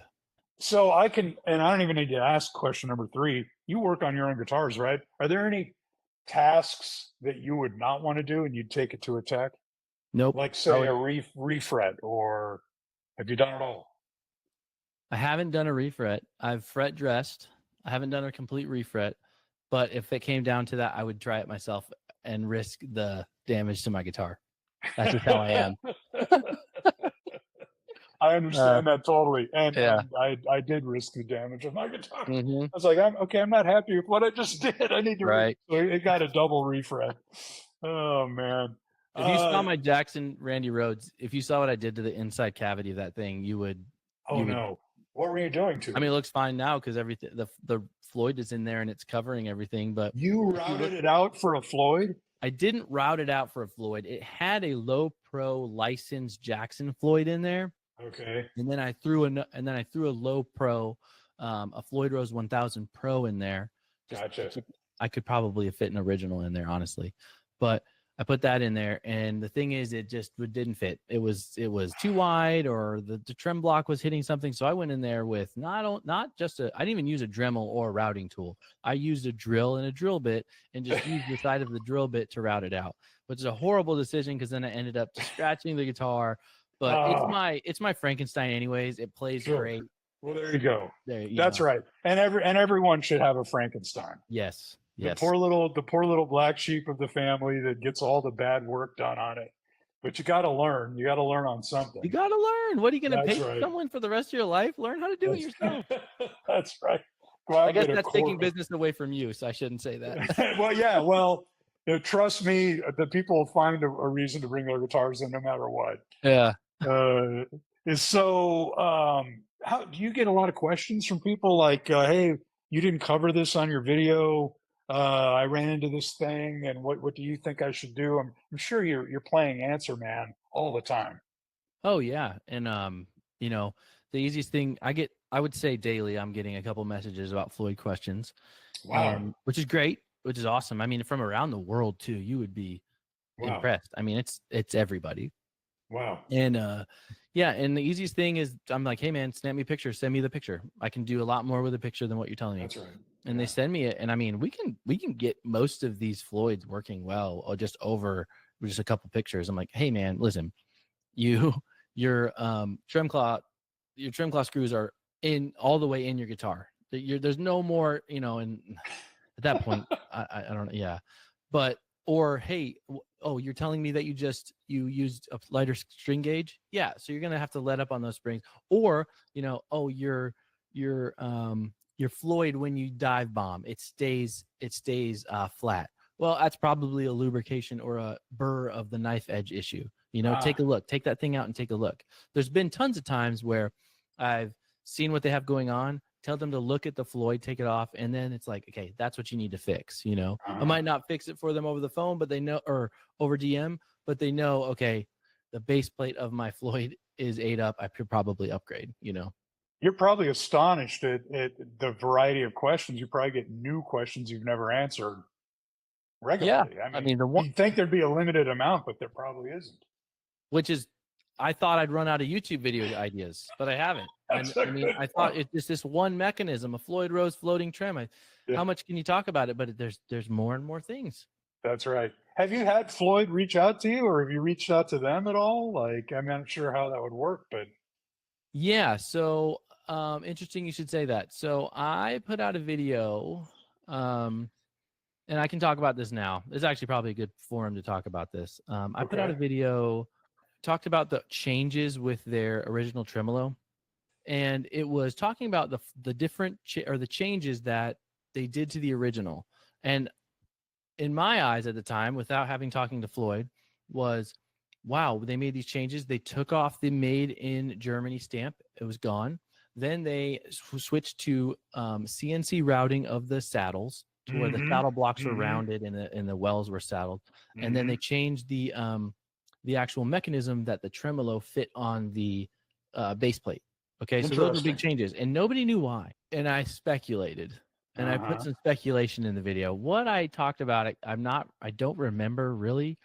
So I can, and I don't even need to ask question number three. You work on your own guitars, right? Are there any tasks that you would not want to do and you'd take it to a tech? Nope. Like I say would. a refret, or have you done it all? I haven't done a refret. I've fret dressed. I haven't done a complete refret. But if it came down to that, I would try it myself and risk the damage to my guitar. That's just how I am. I Uh, understand that totally, and yeah. I did risk the damage of my guitar. hmm I was like, I'm okay. I'm not happy with what I just did. I need to. Right. So it got a double refret. Oh man. If you saw Uh, my Jackson Randy Rhodes, if you saw what I did to the inside cavity of that thing, you would. oh no. What were you doing to I mean, it? it looks fine now because everything the Floyd is in there and it's covering everything. But You if you look, routed it out for a Floyd? I didn't route it out for a Floyd. It had a low pro licensed Jackson Floyd in there. Okay. And then I threw a low pro, a Floyd Rose 1000 Pro in there. Just Gotcha. I could probably have fit an original in there, honestly, but I put that in there, and the thing is, it just didn't fit. It was too wide, or the trem block was hitting something. So I went in there with not just I didn't even use a Dremel or a routing tool. I used a drill and a drill bit, and just used the side of the drill bit to route it out. Which is a horrible decision because then I ended up scratching the guitar. But Ah, it's my Frankenstein anyways. It plays sure. great. Well, there you go. There, That's right. And everyone should have a Frankenstein. yes, The yes. poor little black sheep of the family that gets all the bad work done on it. But you got to learn. You got to learn on something. You got to learn. What are you going to That's pay right. someone for the rest of your life? Learn how to do it That's, yourself. that's right. Go out I and guess get a that's taking quarter. business away from you, so I shouldn't say that. Well, yeah. Well, trust me, the people will find a reason to bring their guitars in no matter what. Yeah. Is so. How do you get a lot of questions from people like, "Hey, you didn't cover this on your video. I ran into this thing, and what do you think I should do?" I'm sure you're playing answer man all the time. Oh yeah, and the easiest thing I would say daily, I'm getting a couple messages about Floyd questions, Wow, and which is great, which is awesome. I mean, from around the world too, you would be wow, impressed. I mean, it's everybody. wow. And yeah, and the easiest thing is I'm like, hey man, snap me a picture, send me the picture. I can do a lot more with a picture than what you're telling me. That's right. And they send me it, and I mean, we can get most of these Floyds working well, or just over just a couple pictures. I'm like, hey man, listen, you your trim claw screws are in all the way in your guitar. There's no more, and At that point, I don't know. Yeah. But, or, hey, oh, you're telling me that you used a lighter string gauge? Yeah. So you're going to have to let up on those springs. Or, oh, your Floyd, when you dive bomb, it stays flat. Well, that's probably a lubrication or a burr of the knife edge issue. Take a look, take that thing out and take a look. There's been tons of times where I've seen what they have going on, tell them to look at the Floyd, take it off, and then it's like, okay, that's what you need to fix. I might not fix it for them over the phone, but they know, or over DM, but they know, okay, the base plate of my Floyd is ate up. I could probably upgrade. You're probably astonished at the variety of questions. You probably get new questions you've never answered regularly. Yeah, I mean the one, you'd think there'd be a limited amount, but there probably isn't. Which is, I thought I'd run out of YouTube video ideas, but I haven't. I mean, I thought it's just this one mechanism, a Floyd Rose floating trim. How much can you talk about it? But there's more and more things. That's right. Have you had Floyd reach out to you, or have you reached out to them at all? Like, I'm not sure how that would work, but yeah. So interesting you should say that. So I put out a video, and I can talk about this now. It's actually probably a good forum to talk about this. I put out a video, talked about the changes with their original tremolo, and it was talking about the different or the changes that they did to the original. And in my eyes at the time, without having talking to Floyd, was, wow, they made these changes. They took off the made in Germany stamp. It was gone. Then they switched to CNC routing of the saddles to where the saddle blocks were rounded and the wells were saddled. And then they changed the actual mechanism that the tremolo fit on the base plate. Okay, so those are big changes, and nobody knew why. And I speculated, and I put some speculation in the video. What I talked about, I don't remember really,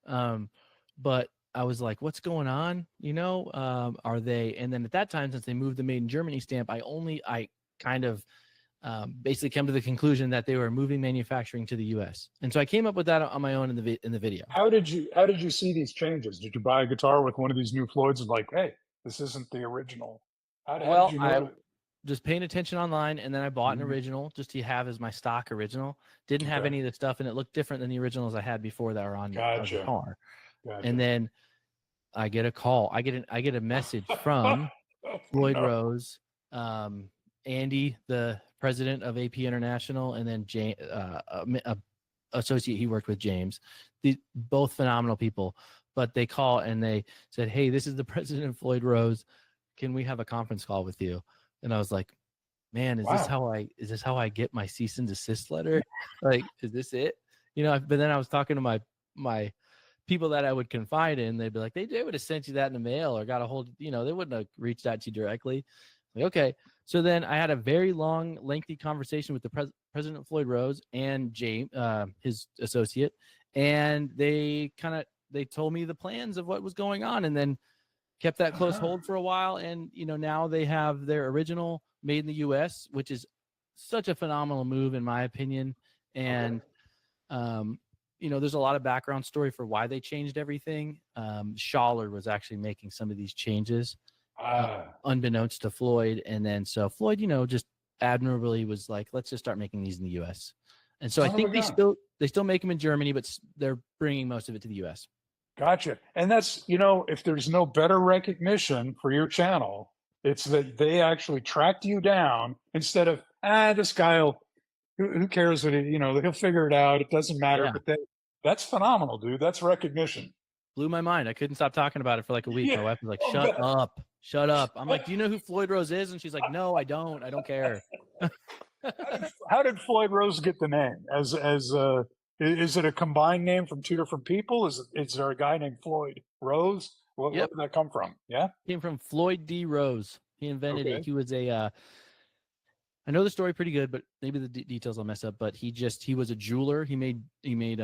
but I was like, what's going on? Are they? And then at that time, since they moved the Made in Germany stamp, I kind of basically come to the conclusion that they were moving manufacturing to the U.S. And so I came up with that on my own in the video. How did you see these changes? Did you buy a guitar with one of these new Floyds and like, hey, this isn't the original? How did you know? Just paying attention online, and then I bought an original just to have as my stock original. Didn't have any of the stuff, and it looked different than the originals I had before that were on the guitar. And then I get a call. I get a message from Floyd Rose, Andy, the president of AP International, and then James, associate he worked with, James. Both phenomenal people. But they call and they said, "Hey, this is the president of Floyd Rose. Can we have a conference call with you?" And I was like, "Man, is this how I get my cease and desist letter? Like, is this it?" But then I was talking to my people that I would confide in. They'd be like, they would have sent you that in the mail or got a hold. They wouldn't have reached out to you directly. Like, okay. So then I had a very long, lengthy conversation with the president of Floyd Rose and James, his associate, and they told me the plans of what was going on, and then kept that close hold for a while. And now they have their original made in the U.S., which is such a phenomenal move in my opinion. And there's a lot of background story for why they changed everything. Schaller was actually making some of these changes. Unbeknownst to Floyd, and then so Floyd, just admirably was like, let's just start making these in the U.S. And so I think they still make them in Germany, but they're bringing most of it to the U.S. Gotcha. And that's, if there's no better recognition for your channel, it's that they actually tracked you down instead of this guy who cares what he'll figure it out. It doesn't matter. Yeah. But that's phenomenal, dude. That's recognition. Blew my mind. I couldn't stop talking about it for like a week. My wife was like, shut up. I'm like, do you know who Floyd Rose is? And she's like, no, I don't care. How did Floyd Rose get the name? Is it a combined name from two different people? Is there a guy named Floyd Rose? Where did that come from? Yeah, came from Floyd D. Rose. He invented it. He was I know the story pretty good, but maybe the details I'll mess up. But he was a jeweler. He made he made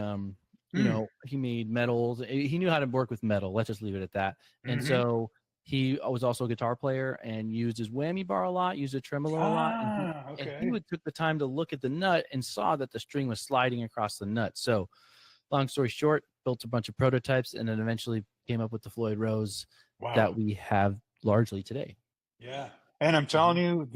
metals. He knew how to work with metal. Let's just leave it at that. And so he was also a guitar player and used his whammy bar a lot, used a tremolo a lot. And he took the time to look at the nut and saw that the string was sliding across the nut. So long story short, built a bunch of prototypes and then eventually came up with the Floyd Rose that we have largely today. Yeah. And I'm telling you,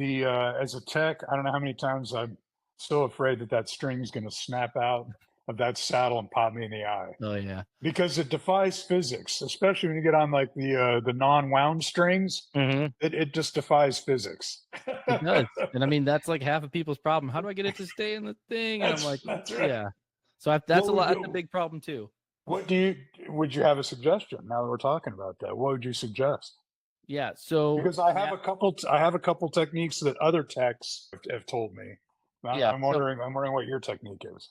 as a tech, I don't know how many times I've so afraid that that string is going to snap out of that saddle and pop me in the eye Oh yeah. because it defies physics, especially when you get on like the non-wound strings. Mm-hmm. It just defies physics. It does. And I mean, that's like half of people's problem. How do I get it to stay in the thing? And I'm like, That's right. yeah. So that's What a would lot. That's a you, big problem too. what do you, would you have a suggestion now that we're talking about that? What would you suggest? Yeah. So Because I have a couple techniques that other techs have told me. yeah. I'm So wondering what your technique is.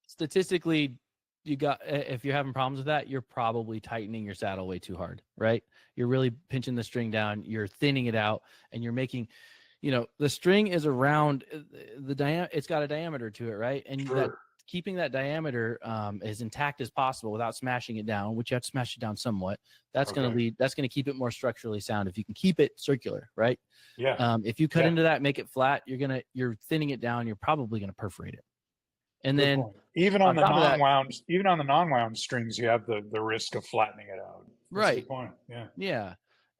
statistically, you got if you're having problems with that, you're probably tightening your saddle way too hard, right? You're really pinching the string down, you're thinning it out, and you're making, the string is around it's got a diameter to it, right? And that Sure. keeping that diameter as intact as possible without smashing it down, which you have to smash it down somewhat. That's going to keep it more structurally sound if you can keep it circular, right? Yeah. If you cut into that, make it flat, you're thinning it down, you're probably going to perforate it. And Good then point. Even on on the top of that, non-wound strings, you have the risk of flattening it out. That's a right? good point. Yeah. Yeah.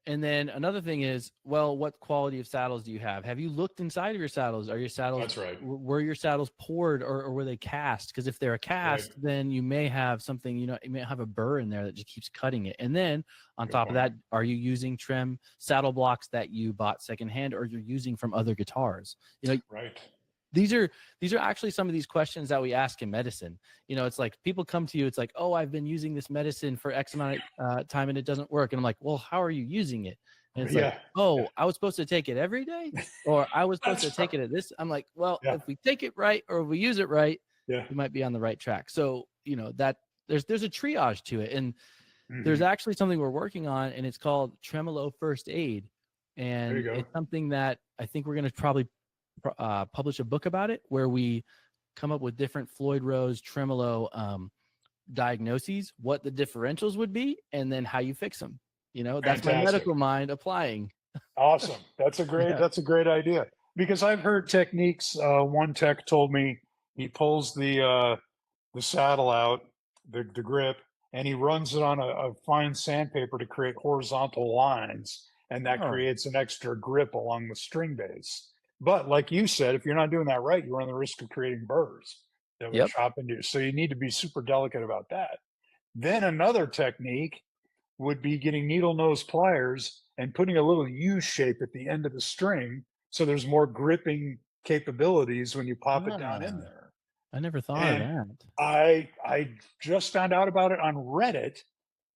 And then another thing is, well, what quality of saddles do you have? Have you looked inside of your saddles? Are your saddles, That's right. were your saddles poured or were they cast? Because if they're a cast, then you may have something, you may have a burr in there that just keeps cutting it. And then on Good top point. of that, are you using trim saddle blocks that you bought secondhand or you're using from other guitars? Right. These are actually some of these questions that we ask in medicine. It's like people come to you, it's like, oh, I've been using this medicine for X amount of time and it doesn't work. And I'm like, well, how are you using it? And it's like, oh, I was supposed to take it every day, or I was supposed to take it at this. I'm like, well, if we take it right or if we use it right, we might be on the right track. So, that there's a triage to it. And there's actually something we're working on, and it's called tremolo first aid. And it's something that I think we're going to probably publish a book about it where we come up with different Floyd Rose tremolo diagnoses, what the differentials would be, and then how you fix them. That's my medical mind applying. Awesome. That's a great idea, because I've heard techniques. One tech told me he pulls the saddle out, the grip, and he runs it on a fine sandpaper to create horizontal lines, and that creates an extra grip along the string base. But like you said, if you're not doing that right, you run the risk of creating burrs that would chop into you. So you need to be super delicate about that. Then another technique would be getting needle nose pliers and putting a little U shape at the end of the string so there's more gripping capabilities when you pop it down in there. I never thought of that. I just found out about it on Reddit,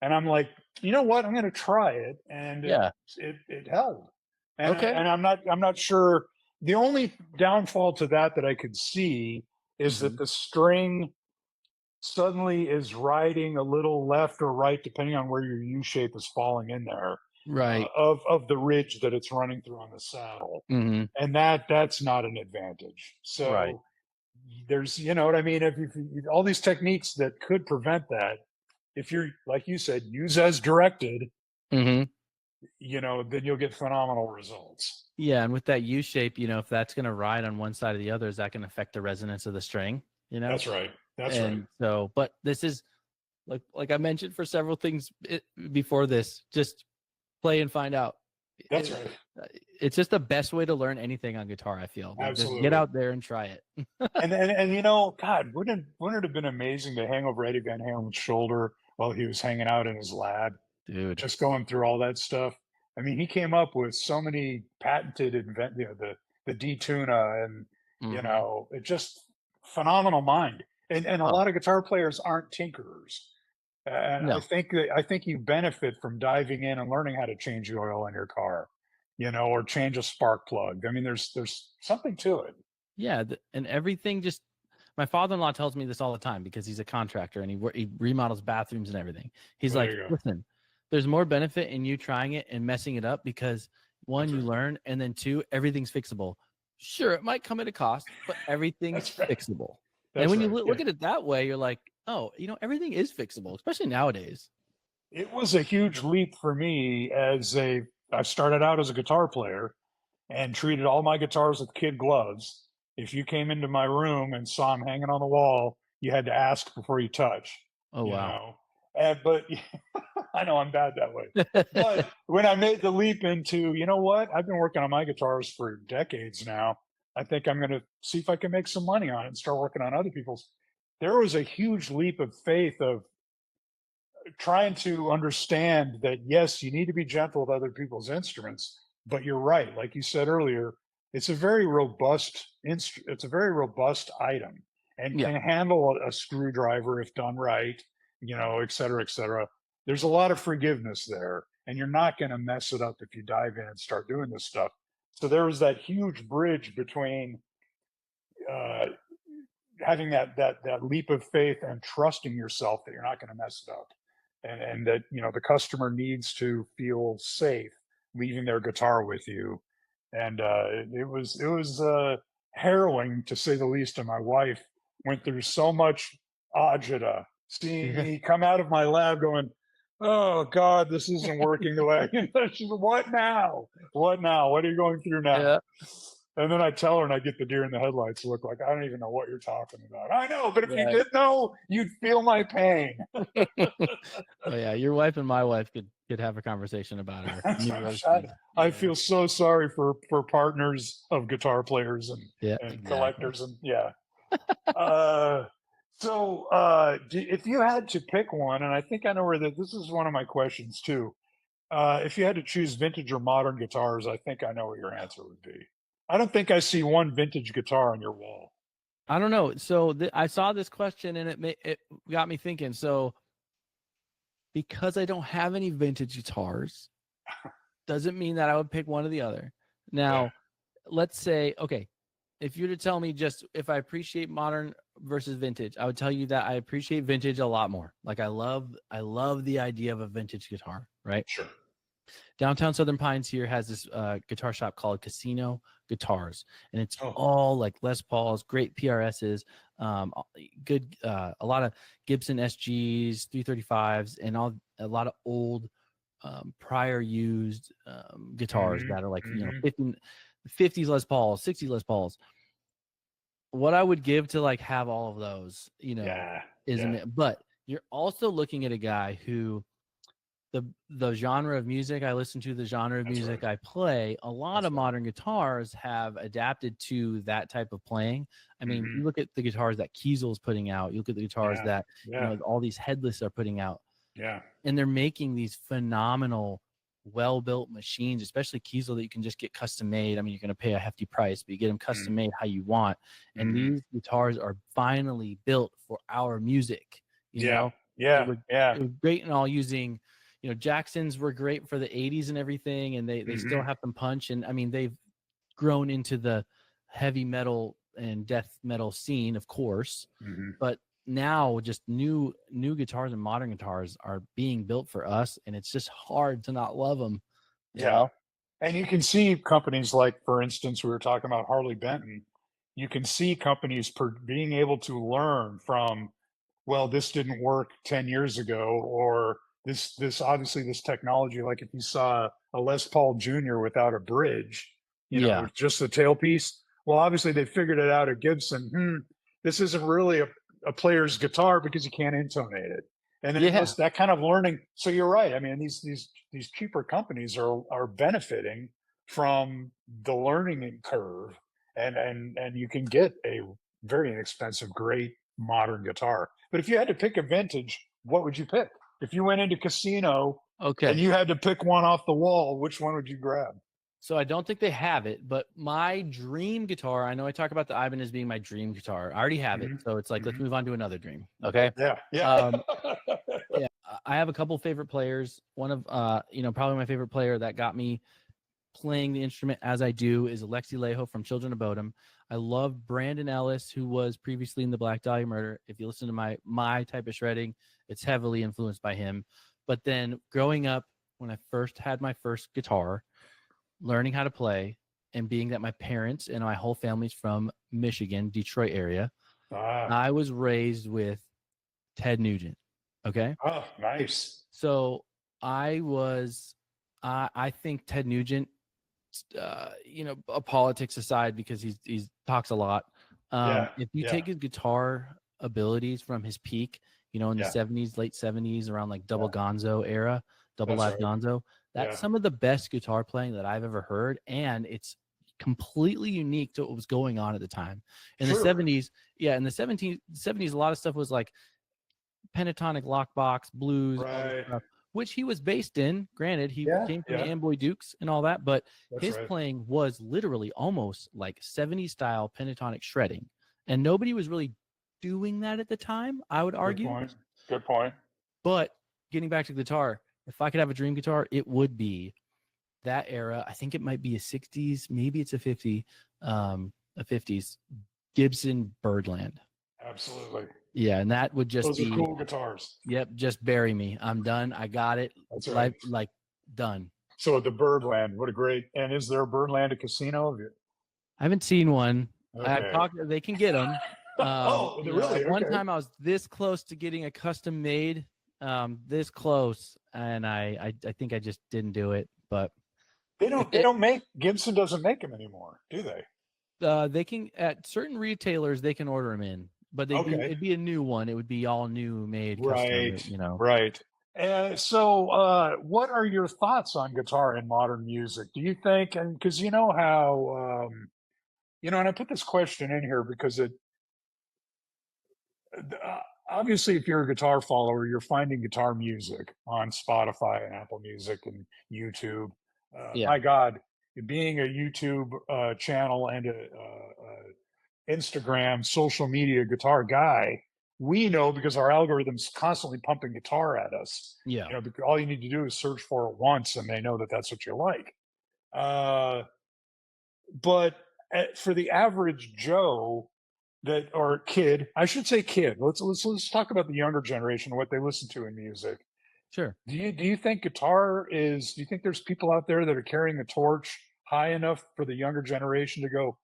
and I'm like, you know what? I'm going to try it, and it held. And and I'm not sure. The only downfall to that I could see is that the string suddenly is riding a little left or right, depending on where your U shape is falling in there, right? Of the ridge that it's running through on the saddle, and that's not an advantage. So there's, you know what I mean? If all these techniques that could prevent that, if you're, like you said, use as directed, then you'll get phenomenal results. Yeah, and with that U shape, if that's going to ride on one side or the other, is that going to affect the resonance of the string? That's right. That's right. So, but this is like I mentioned for several things before this, just play and find out. That's right. It's just the best way to learn anything on guitar, I feel. Absolutely. Just get out there and try it. and God, wouldn't it have been amazing to hang over Eddie Van Halen's shoulder while he was hanging out in his lab, dude, just going through all that stuff? I mean, he came up with so many patented the D-tuna, and it just phenomenal mind. And a lot of guitar players aren't tinkerers. And I think you benefit from diving in and learning how to change the oil in your car, or change a spark plug. I mean, there's something to it. Yeah, and everything. Just my father-in-law tells me this all the time because he's a contractor and he remodels bathrooms and everything. He's like, listen, there's more benefit in you trying it and messing it up because one, you learn, and then two, everything's fixable. Sure, it might come at a cost, but everything's fixable. And when you look at it that way, you're like, oh, everything is fixable, especially nowadays. It was a huge leap for me I started out as a guitar player and treated all my guitars with kid gloves. If you came into my room and saw them hanging on the wall, you had to ask before you touch. Oh, wow. But I know I'm bad that way. But when I made the leap into, you know what? I've been working on my guitars for decades now. I think I'm going to see if I can make some money on it and start working on other people's. There was a huge leap of faith of trying to understand that yes, you need to be gentle with other people's instruments, but you're right. Like you said earlier, it's a very robust it's a very robust item and Yeah. can handle a screwdriver if done right, you know, et cetera, et cetera. There's a lot of forgiveness there, and you're not going to mess it up if you dive in and start doing this stuff. So there was that huge bridge between uh, having that leap of faith and trusting yourself that you're not going to mess it up, and that you know the customer needs to feel safe leaving their guitar with you. And it was harrowing to say the least. And my wife went through so much agita seeing Yeah. me come out of my lab going, oh God, this isn't working the way. She's like, what now? What now? What are you going through now? Yeah. And then I tell her, and I get the deer in the headlights look, like I don't even know what you're talking about. I know, but if you Right. did know, you'd feel my pain. Oh yeah, your wife and my wife could have a conversation about our new roasting. I Yeah. feel so sorry for partners of guitar players Yeah, and exactly. collectors, and yeah. So if you had to pick one, and I think I know where that this is one of my questions too. If you had to choose vintage or modern guitars, I think I know what your answer would be. I don't think I see one vintage guitar on your wall. I don't know. So I saw this question and it got me thinking. So because I don't have any vintage guitars, doesn't mean that I would pick one or the other. Now, let's say, okay, if you were to tell me just if I appreciate modern versus vintage, I would tell you that I appreciate vintage a lot more. Like I love the idea of a vintage guitar, right? Sure. Downtown Southern Pines here has this guitar shop called Casino Guitars, and it's Oh. all like Les Pauls, great PRSs, good, a lot of Gibson SGs, 335s, and a lot of old, prior used guitars that are like, you know, 50s Les Pauls, 60s Les Pauls. What I would give to like have all of those, you know, isn't it? But you're also looking at a guy who the genre of music I listen to, the genre of music I play, a lot of modern guitars have adapted to that type of playing. I mean, you look at the guitars that Kiesel's putting out, you look at the guitars that you know all these headless are putting out. Yeah. And they're making these phenomenal, well-built machines, especially Kiesel, that you can just get custom made. I mean, you're going to pay a hefty price, but you get them custom made how you want. And these guitars are finally built for our music. You know, it was great and all using, you know, Jacksons were great for the 80s and everything, and they still have some punch. And I mean, they've grown into the heavy metal and death metal scene, of course, but now just new guitars and modern guitars are being built for us, and it's just hard to not love them. You know? And you can see companies like, for instance, we were talking about Harley Benton. You can see companies being able to learn from, well, this didn't work 10 years ago, or this obviously this technology, like if you saw a Les Paul Jr. without a bridge, you know, just the tailpiece. Well, obviously they figured it out at Gibson. This isn't really a player's guitar because you can't intonate it. And then that kind of learning. So you're right. I mean, these cheaper companies are benefiting from the learning curve, and you can get a very inexpensive, great modern guitar. But if you had to pick a vintage, what would you pick? If you went into Casino and you had to pick one off the wall, which one would you grab? So I don't think they have it, but my dream guitar, I know I talk about the Ibanez being my dream guitar. I already have it. So it's like, let's move on to another dream. Okay. Yeah. Yeah. I have a couple favorite players. One of, you know, probably my favorite player that got me playing the instrument as I do is Alexi Lejo from Children of Bodom. I love Brandon Ellis, who was previously in the Black Dahlia Murder. If you listen to my type of shredding, it's heavily influenced by him. But then growing up, when I first had my first guitar, learning how to play, and being that my parents and my whole family's from Michigan, Detroit area, I was raised with Ted Nugent. Okay. Oh, nice. So I think Ted Nugent, you know, politics aside, because he's talks a lot. If you take his guitar abilities from his peak, you know, in the 70s, late 70s, around like double Gonzo era, double live Gonzo, that's some of the best guitar playing that I've ever heard. And it's completely unique to what was going on at the time. In the True. 70s, in the 70s, a lot of stuff was like pentatonic lockbox, blues, all this Right. stuff, which he was based in. Granted, he Yeah, came from the yeah. Amboy Dukes and all that, but That's his right. playing was literally almost like 70s style pentatonic shredding. And nobody was really doing that at the time, I would argue. Good point. Good point. But getting back to guitar, if I could have a dream guitar, it would be that era. I think it might be a 60s, maybe it's a 50s Gibson Birdland. Absolutely. Yeah, and that would just Those be are cool guitars. Yep, just bury me. I'm done. I got it. That's right. Like done. So the Birdland, what a great! And is there a Birdland at casino? I haven't seen one. Okay. I've talked. They can get them. Oh, really? At one Okay. time I was this close to getting a custom made. This close, and I think I just didn't do it. But They don't make Gibson doesn't make them anymore, do they? they can at certain retailers they can order them in, but it'd be a new one. It would be all new made, Right. custom, you know. Right. So, what are your thoughts on guitar in modern music? Do you think, and because you know how, and I put this question in here because obviously, if you're a guitar follower, you're finding guitar music on Spotify and Apple Music and YouTube. Yeah. My God, being a YouTube channel and a Instagram social media guitar guy, we know because our algorithm's constantly pumping guitar at us. Yeah. Because all you need to do is search for it once, and they know that that's what you like. But for the average Joe or kid, I should say kid. Let's talk about the younger generation, what they listen to in music. Sure. Do you think guitar is? Do you think there's people out there that are carrying the torch high enough for the younger generation to go?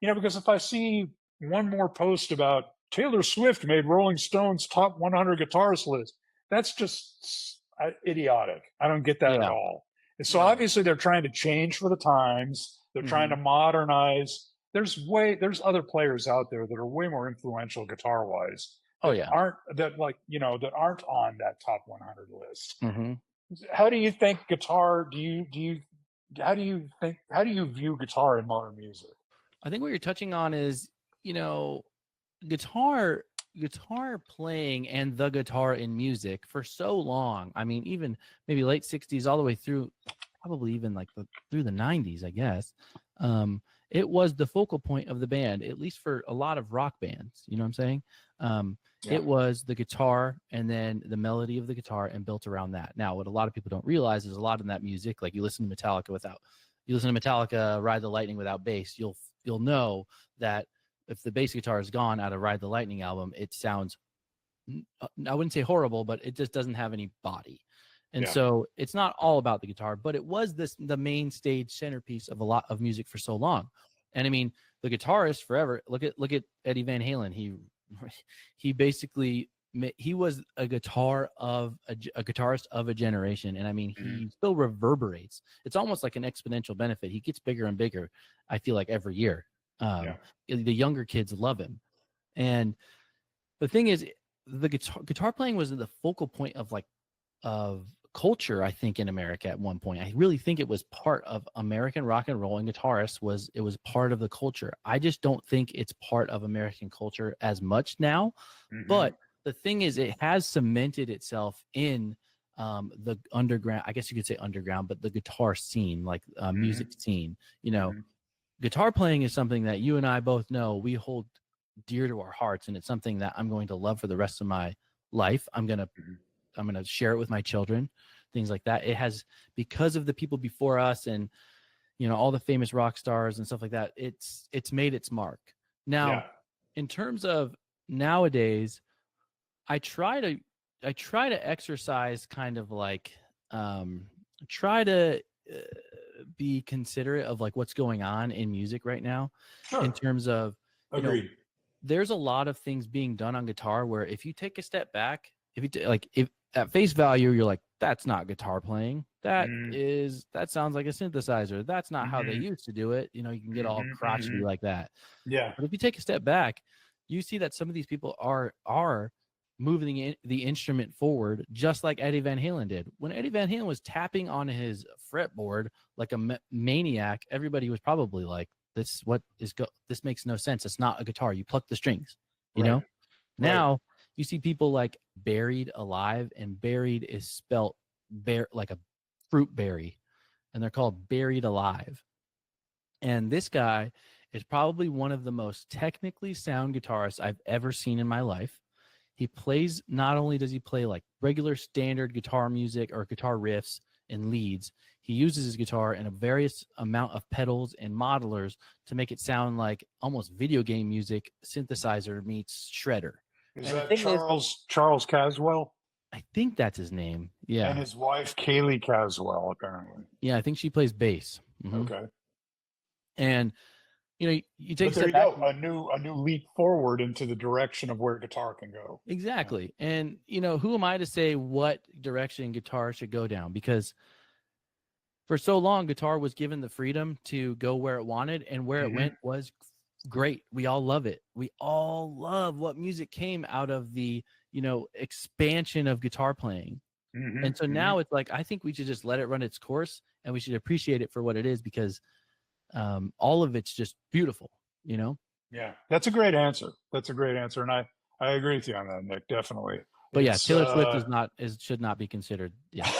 Because if I see one more post about Taylor Swift made Rolling Stone's top 100 guitarist list, that's just idiotic. I don't get that at all. And so obviously they're trying to change for the times. They're trying to modernize. There's other players out there that are way more influential guitar wise. Aren't on that top 100 list. Mm-hmm. How do you think guitar? How do you view guitar in modern music? I think what you're touching on is, guitar playing and the guitar in music for so long. I mean, even maybe late 60s all the way through, probably even like through the 90s, I guess. It was the focal point of the band, at least for a lot of rock bands. You know what I'm saying? It was the guitar and then the melody of the guitar and built around that. Now, what a lot of people don't realize is a lot in that music, like you listen to Metallica Ride the Lightning without bass, you'll know that if the bass guitar is gone out of Ride the Lightning album, it sounds, I wouldn't say horrible, but it just doesn't have any body. And so it's not all about the guitar, but it was the main stage centerpiece of a lot of music for so long. And I mean, the guitarist forever, look at Eddie Van Halen. He basically, he was a guitarist of a generation. And I mean, he still reverberates. It's almost like an exponential benefit. He gets bigger and bigger, I feel like, every year. The younger kids love him. And the thing is, the guitar playing was the focal point of culture, I think, in America at one point. I really think it was part of American rock and roll, and guitarists was part of the culture. I just don't think it's part of American culture as much now. But the thing is, it has cemented itself in the underground, I guess you could say underground, but the guitar scene, like music scene. Guitar playing is something that you and I both know we hold dear to our hearts, and it's something that I'm going to love for the rest of my life. I'm going to share it with my children, things like that. It has, because of the people before us and, all the famous rock stars and stuff like that, it's made its mark. Now, in terms of nowadays, I try to exercise kind of like, try to be considerate of like what's going on in music right now. Sure. In terms of, agreed. There's a lot of things being done on guitar where if you take a step back, if at face value, you're like, that's not guitar playing. That sounds like a synthesizer. That's not how they used to do it. You can get all crotchety like that. Yeah. But if you take a step back, you see that some of these people are moving the instrument forward, just like Eddie Van Halen did. When Eddie Van Halen was tapping on his fretboard like a maniac, everybody was probably like, "This this makes no sense. It's not a guitar. You pluck the strings." You know. Now you see people like Buried Alive, and buried is spelt like a fruit berry, and they're called Buried Alive. And this guy is probably one of the most technically sound guitarists I've ever seen in my life. He plays, not only does he play like regular standard guitar music or guitar riffs and leads, he uses his guitar in a various amount of pedals and modelers to make it sound like almost video game music, synthesizer meets shredder. Is that Charles Caswell? I think that's his name. Yeah. And his wife, Kaylee Caswell, apparently. Yeah, I think she plays bass. Mm-hmm. Okay. And you take a new leap forward into the direction of where guitar can go. Exactly. And who am I to say what direction guitar should go down? Because for so long, guitar was given the freedom to go where it wanted, and where it went was great. We all love it. We all love what music came out of the expansion of guitar playing. And so now it's like, I think we should just let it run its course, and we should appreciate it for what it is, because all of it's just beautiful. Yeah, that's a great answer. And I agree with you on that, Nick. Definitely. But Taylor Swift should not be considered. Yeah.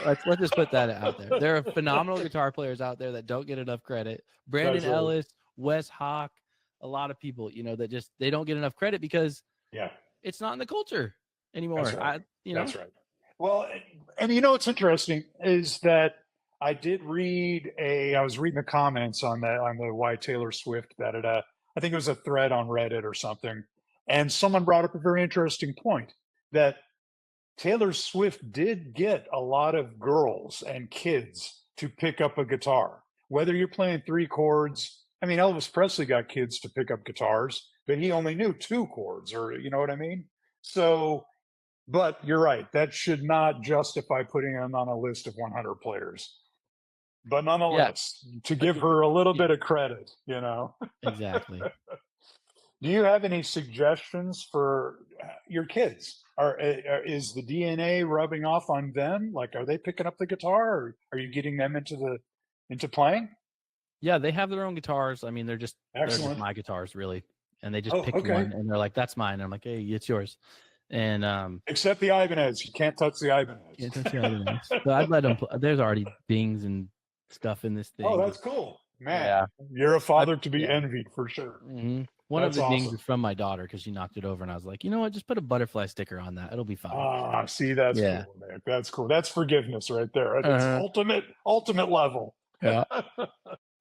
let's just put that out there. There are phenomenal guitar players out there that don't get enough credit. Brandon Ellis, Wes Hawk, a lot of people, that they don't get enough credit because it's not in the culture anymore. That's right. That's right. Well, and what's interesting is that I was reading the comments on the Why Taylor Swift that I think it was a thread on Reddit or something. And someone brought up a very interesting point, that Taylor Swift did get a lot of girls and kids to pick up a guitar, whether you're playing 3 chords. I mean, Elvis Presley got kids to pick up guitars, but he only knew 2 chords, or you know what I mean? So, but you're right. That should not justify putting him on a list of 100 players. But nonetheless, to give her a little bit of credit, Exactly. Do you have any suggestions for your kids? Is the DNA rubbing off on them? Like, are they picking up the guitar, or are you getting them into playing? Yeah, they have their own guitars. I mean, they're just my guitars, really. And they just pick one, and they're like, "That's mine." And I'm like, "Hey, it's yours." And except the Ibanez, you can't touch the Ibanez. Can't touch the Ibanez. So I'd let them. There's already dings and stuff in this thing. Oh, that's cool, man. Yeah. You're a father to be envied, for sure. Mm-hmm. One of the dings is from my daughter, because she knocked it over, and I was like, you know what? Just put a butterfly sticker on that. It'll be fine. Ah, see, that's cool, man. That's cool. That's forgiveness right there. That's ultimate level. Yeah.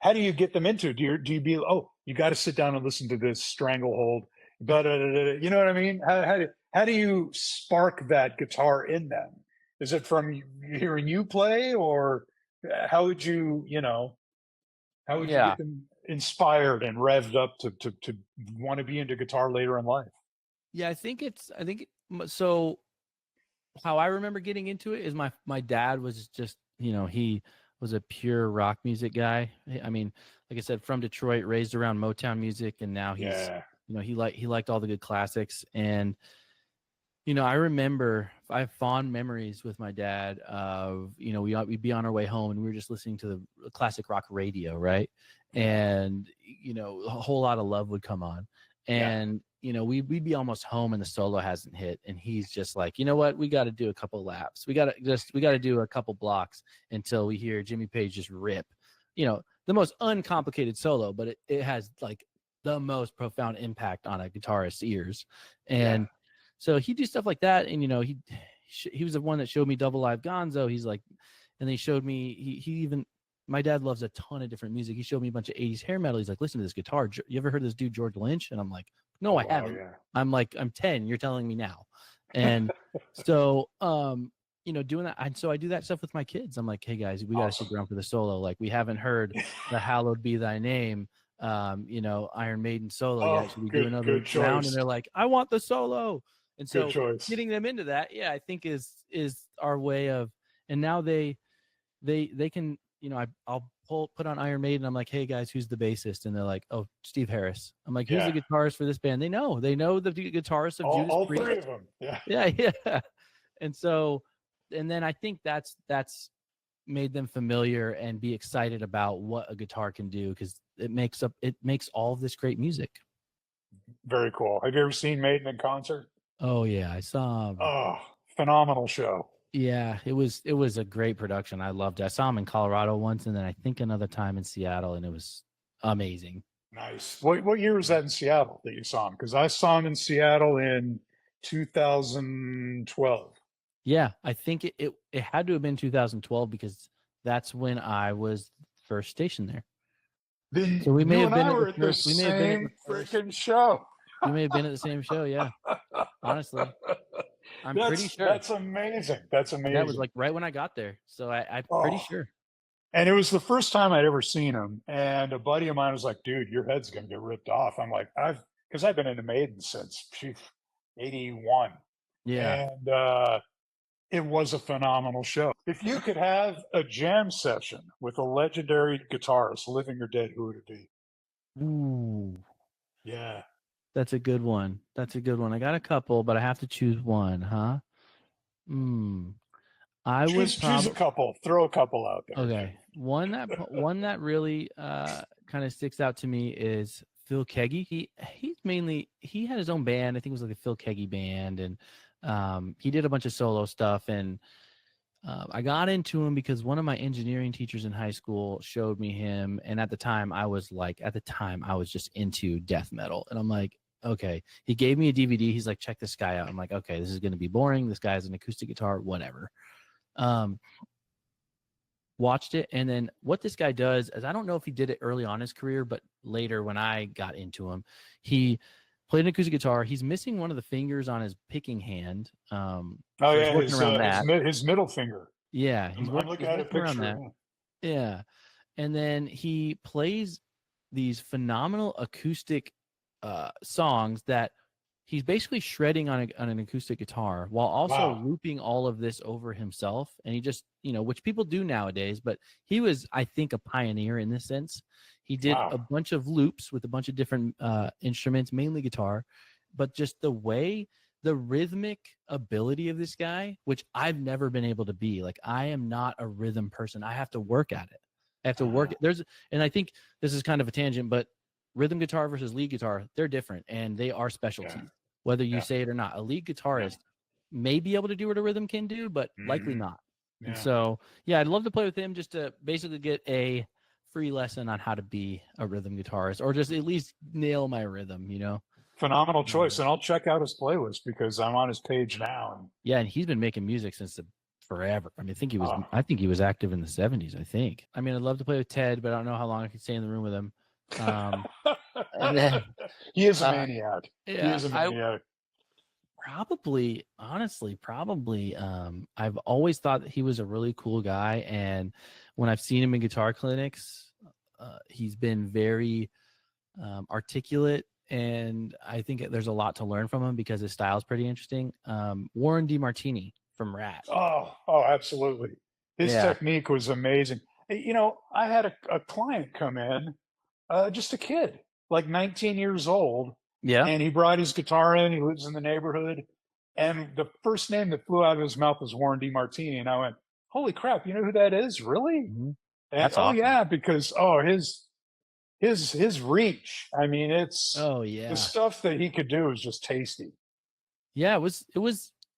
How do you get them into? Do you be, you got to sit down and listen to this Stranglehold? You know what I mean? How do you spark that guitar in them? Is it from hearing you play, or how would you get them inspired and revved up to want to be into guitar later in life? Yeah, I think so. How I remember getting into it is my dad was just, he was a pure rock music guy. I mean, like I said, from Detroit, raised around Motown music, and now he's, he liked all the good classics. And I remember, I have fond memories with my dad of, we'd be on our way home, and we were just listening to the classic rock radio, right? And a whole lot of Love would come on, and we'd be almost home, and the solo hasn't hit, and he's just like, you know what, we got to do a couple laps, we got to do a couple blocks until we hear Jimmy Page just rip, the most uncomplicated solo, but it has like the most profound impact on a guitarist's ears. And so he'd do stuff like that, and he was the one that showed me Double Live Gonzo. He's like, and they showed me, my dad loves a ton of different music. He showed me a bunch of 80s hair metal. He's like, listen to this guitar. You ever heard of this dude, George Lynch? And I'm like, no, I haven't. Yeah. I'm like, I'm 10. You're telling me now. And so, doing that. And so I do that stuff with my kids. I'm like, hey guys, we got to stick around for the solo. Like, we haven't heard the Hallowed Be Thy Name, Iron Maiden solo yet. Should we do another round? And they're like, I want the solo. And so getting them into that, I think is our way of, and now they can, I'll put on Iron Maiden. I'm like, hey guys, who's the bassist? And they're like, oh, Steve Harris. I'm like, who's Yeah. the guitarist for this band? They know the guitarist of Judas All Priest. three of them. Yeah. Yeah. And so, and then I think that's made them familiar and be excited about what a guitar can do, because it makes all of this great music. Very cool. Have you ever seen Maiden in concert? Oh yeah, I saw. Oh, phenomenal show. Yeah, it was a great production. I loved it. I saw him in Colorado once, and then I think another time in Seattle, and it was amazing. Nice. What year was that in Seattle that you saw him? Because I saw him in Seattle in 2012. Yeah, I think it had to have been 2012, because that's when I was first stationed there. Then So we may you have and been I at were the at the first. We may have been at same the first. freaking show. We may have been at the same show. Yeah, honestly, I'm pretty sure. That's amazing. That's amazing. That was like right when I got there, so I'm pretty sure. And it was the first time I'd ever seen him. And a buddy of mine was like, dude, your head's going to get ripped off. I'm like, because I've been into Maiden since 81. Yeah. And it was a phenomenal show. If you could have a jam session with a legendary guitarist, living or dead, who would it be? Ooh, Yeah. that's a good one. I got a couple, but I have to choose one, huh? I would choose a couple. Throw a couple out there. Okay. One that really kind of sticks out to me is Phil Keaggy. He had his own band. I think it was like the Phil Keaggy band, and he did a bunch of solo stuff. And I got into him because one of my engineering teachers in high school showed me him, and at the time I was just into death metal, and I'm like, okay. He gave me a DVD. He's like, check this guy out. I'm like, okay, this is going to be boring. This guy has an acoustic guitar, whatever. Watched it, and then what this guy does is, I don't know if he did it early on in his career, but later when I got into him, he played an acoustic guitar. He's missing one of the fingers on his picking hand. His middle finger. Yeah, I'm looking at a picture. Yeah, and then he plays these phenomenal acoustic songs that he's basically shredding on an acoustic guitar while also looping all of this over himself. And he just, which people do nowadays, but he was, I think, a pioneer in this sense. He did a bunch of loops with a bunch of different instruments, mainly guitar, but just the rhythmic ability of this guy, which I've never been able to be. Like, I am not a rhythm person. I have to work at it. I have to work. And I think this is kind of a tangent, but rhythm guitar versus lead guitar, they're different, and they are specialties. Yeah. Whether you say it or not, a lead guitarist may be able to do what a rhythm can do, but likely not. Yeah. And so, I'd love to play with him just to basically get a free lesson on how to be a rhythm guitarist, or just at least nail my rhythm, Phenomenal choice. And I'll check out his playlist because I'm on his page now. Yeah, and he's been making music since forever. I mean, I think he was active in the 70s, I think. I mean, I'd love to play with Ted, but I don't know how long I could stay in the room with him. And then he is a maniac. Yeah, he is a maniac. Probably, I've always thought that he was a really cool guy, and when I've seen him in guitar clinics, he's been very articulate, and I think there's a lot to learn from him because his style is pretty interesting. Warren DeMartini from Rat. Oh, absolutely. His technique was amazing. I had a client come in, just a kid, like 19 years old. Yeah. And he brought his guitar in. He lives in the neighborhood. And the first name that flew out of his mouth was Warren DeMartini. And I went, holy crap, you know who that is? Really? Mm-hmm. And, that's awesome. Yeah, because, his reach. I mean, the stuff that he could do is just tasty. Yeah,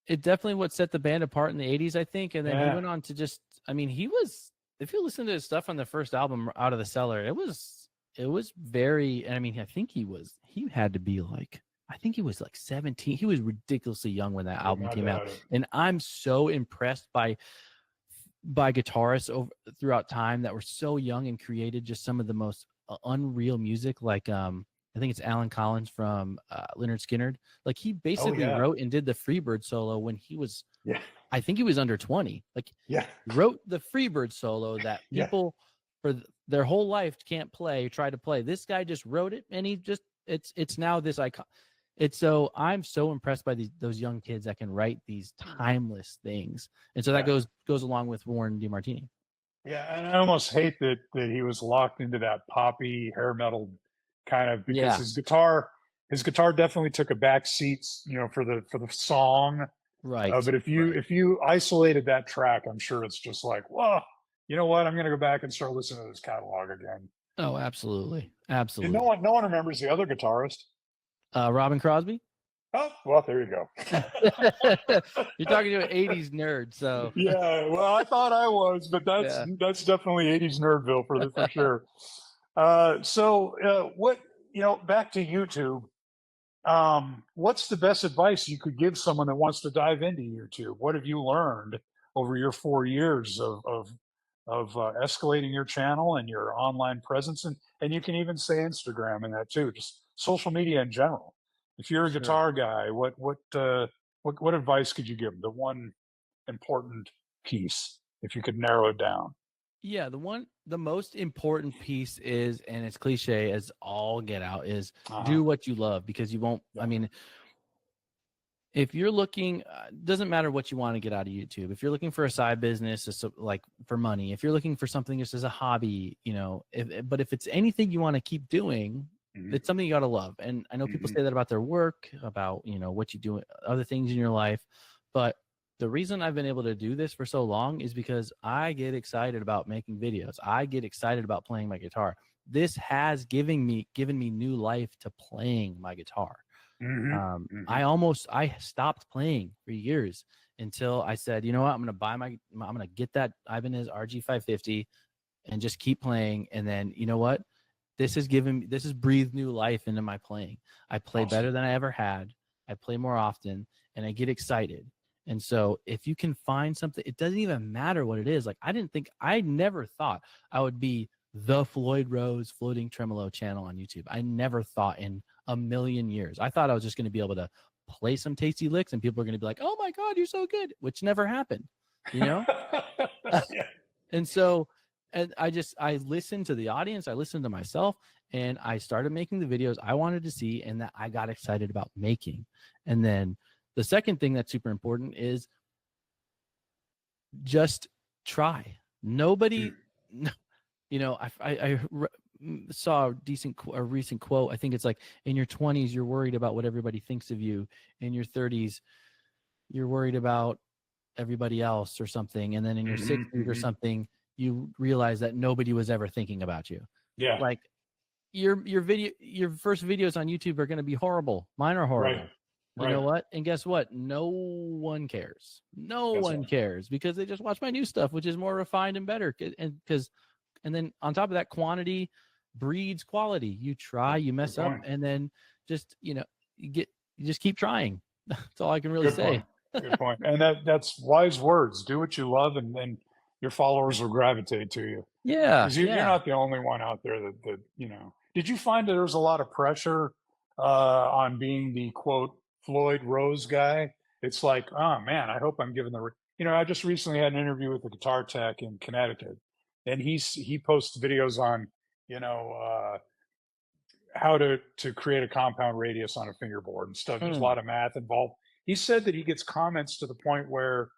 it definitely what set the band apart in the 80s, I think. And then he went on to just, I mean, if you listen to his stuff on the first album, Out of the Cellar, it was very, I mean, I think he was like 17. He was ridiculously young when that album came out. And I'm so impressed by guitarists throughout time that were so young and created just some of the most unreal music. Like, I think it's Alan Collins from Lynyrd Skynyrd. Like, he basically wrote and did the Freebird solo when he was, I think he was under 20. Like, wrote the Freebird solo that people for their whole life can't try to play. This guy just wrote it, and it's now this icon. I'm so impressed by those young kids that can write these timeless things. And so that goes along with Warren DeMartini. Yeah, and I almost hate that he was locked into that poppy hair metal kind of, because Yeah, his guitar definitely took a back seat, for the song. right, But right. if you isolated that track, I'm sure it's just like, whoa, you know what? I'm gonna go back and start listening to this catalog again. Oh, absolutely, And absolutely. no one remembers the other guitarist. Robin Crosby. Oh, well, there you go. You're talking to an '80s nerd, so Yeah, well, I thought I was, but yeah. that's definitely 80s nerdville for sure. What, back to YouTube. What's the best advice you could give someone that wants to dive into YouTube? What have you learned over your 4 years of escalating your channel and your online presence, and you can even say Instagram in that too, just social media in general. If you're a Sure. guitar guy, what advice could you give them? The one important piece, if you could narrow it down. Yeah, the most important piece is, and it's cliche as all get out, is Uh-huh. do what you love, because you won't. I Yeah. mean, if you're looking, doesn't matter what you want to get out of YouTube. If you're looking for a side business, like for money, if you're looking for something just as a hobby, but if it's anything you want to keep doing, Mhm. it's something you got to love. And I know people Mhm. say that about their work, about, what you do, other things in your life. But the reason I've been able to do this for so long is because I get excited about making videos. I get excited about playing my guitar. This has given me new life to playing my guitar. Mhm. Mhm. I stopped playing for years until I said, you know what, I'm gonna get that Ibanez RG550 and just keep playing. And then, you know what, this has breathed new life into my playing. I play Awesome. better than I ever had. I play more often, and I get excited. And so if you can find something, it doesn't even matter what it is. Like I never thought I would be the Floyd Rose floating tremolo channel on YouTube. I never thought in a million years. I thought I was just going to be able to play some tasty licks and people are going to be like, "Oh my God, you're so good," which never happened, you know? Yeah. And so, and I listened to the audience, I listened to myself, and I started making the videos I wanted to see and that I got excited about making. And then the second thing that's super important is just try. Nobody, Mm. saw a recent quote. I think it's like, in your 20s, you're worried about what everybody thinks of you. In your 30s, you're worried about everybody else or something. And then in your Mhm. 60s or Mhm. something, you realize that nobody was ever thinking about you. Yeah. Like your first videos on YouTube are going to be horrible. Mine are Right. horrible. You Right. know what? And guess what? No one cares. No That's one right. cares because they just watch my new stuff, which is more refined and better. And then on top of that, quantity breeds quality. You try, you Good mess up, point. and then just, you just keep trying. That's all I can really Good say. point. Good point. And that's wise words. Do what you love, and then your followers will gravitate to you. Yeah, Because you're yeah. not the only one out there that. Did you find that there was a lot of pressure on being the quote Floyd Rose guy? It's like, oh man, I hope I'm giving I just recently had an interview with a guitar tech in Connecticut, and he posts videos on, you know, how to create a compound radius on a fingerboard and stuff. There's a Mm, lot of math involved. He said that he gets comments to the point where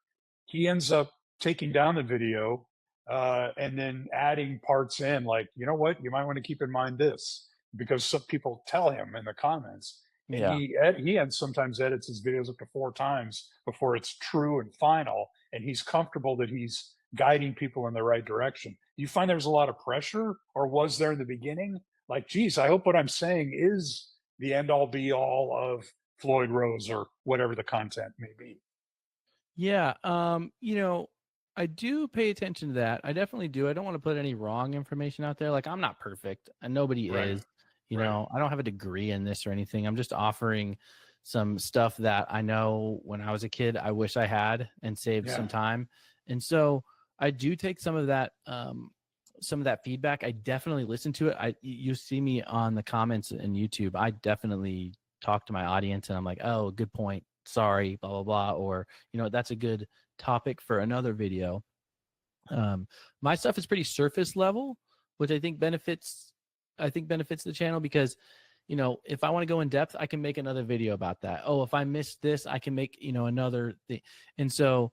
he ends up taking down the video and then adding parts in, like, you know what, you might want to keep in mind this, because some people tell him in the comments, and yeah. he sometimes edits his videos up to 4 times before it's true and final, and he's comfortable that he's guiding people in the right direction. Do you find there's a lot of pressure, or was there in the beginning? Like, geez, I hope what I'm saying is the end all be all of Floyd Rose or whatever the content may be. Yeah, I do pay attention to that. I definitely do. I don't want to put any wrong information out there. Like, I'm not perfect, and nobody Right. is. Right. I don't have a degree in this or anything. I'm just offering some stuff that I know when I was a kid, I wish I had and saved Yeah. some time. And so I do take some of that feedback. I definitely listen to it. You see me on the comments in YouTube. I definitely talk to my audience, and I'm like, oh, good point. Sorry, blah blah blah, or that's a good topic for another video. My stuff is pretty surface level, which I think benefits the channel because, if I want to go in depth, I can make another video about that. Oh, if I missed this, I can make, another thing. And so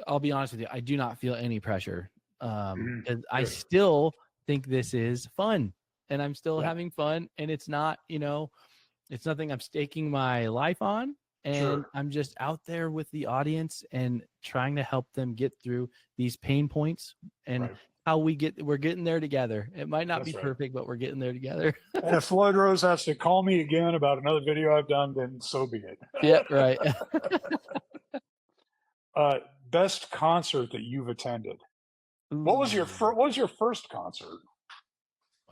I'll be honest with you, I do not feel any pressure Because I Good. still think this is fun, and I'm still Yeah. having fun, and it's not, it's nothing I'm staking my life on. And Sure. I'm just out there with the audience and trying to help them get through these pain points and Right. how we're getting there together. It might not That's be right. perfect, but we're getting there together. And if Floyd Rose has to call me again about another video I've done, then so be it. Yeah, right. Best concert that you've attended? What was your Ooh. what was your first concert?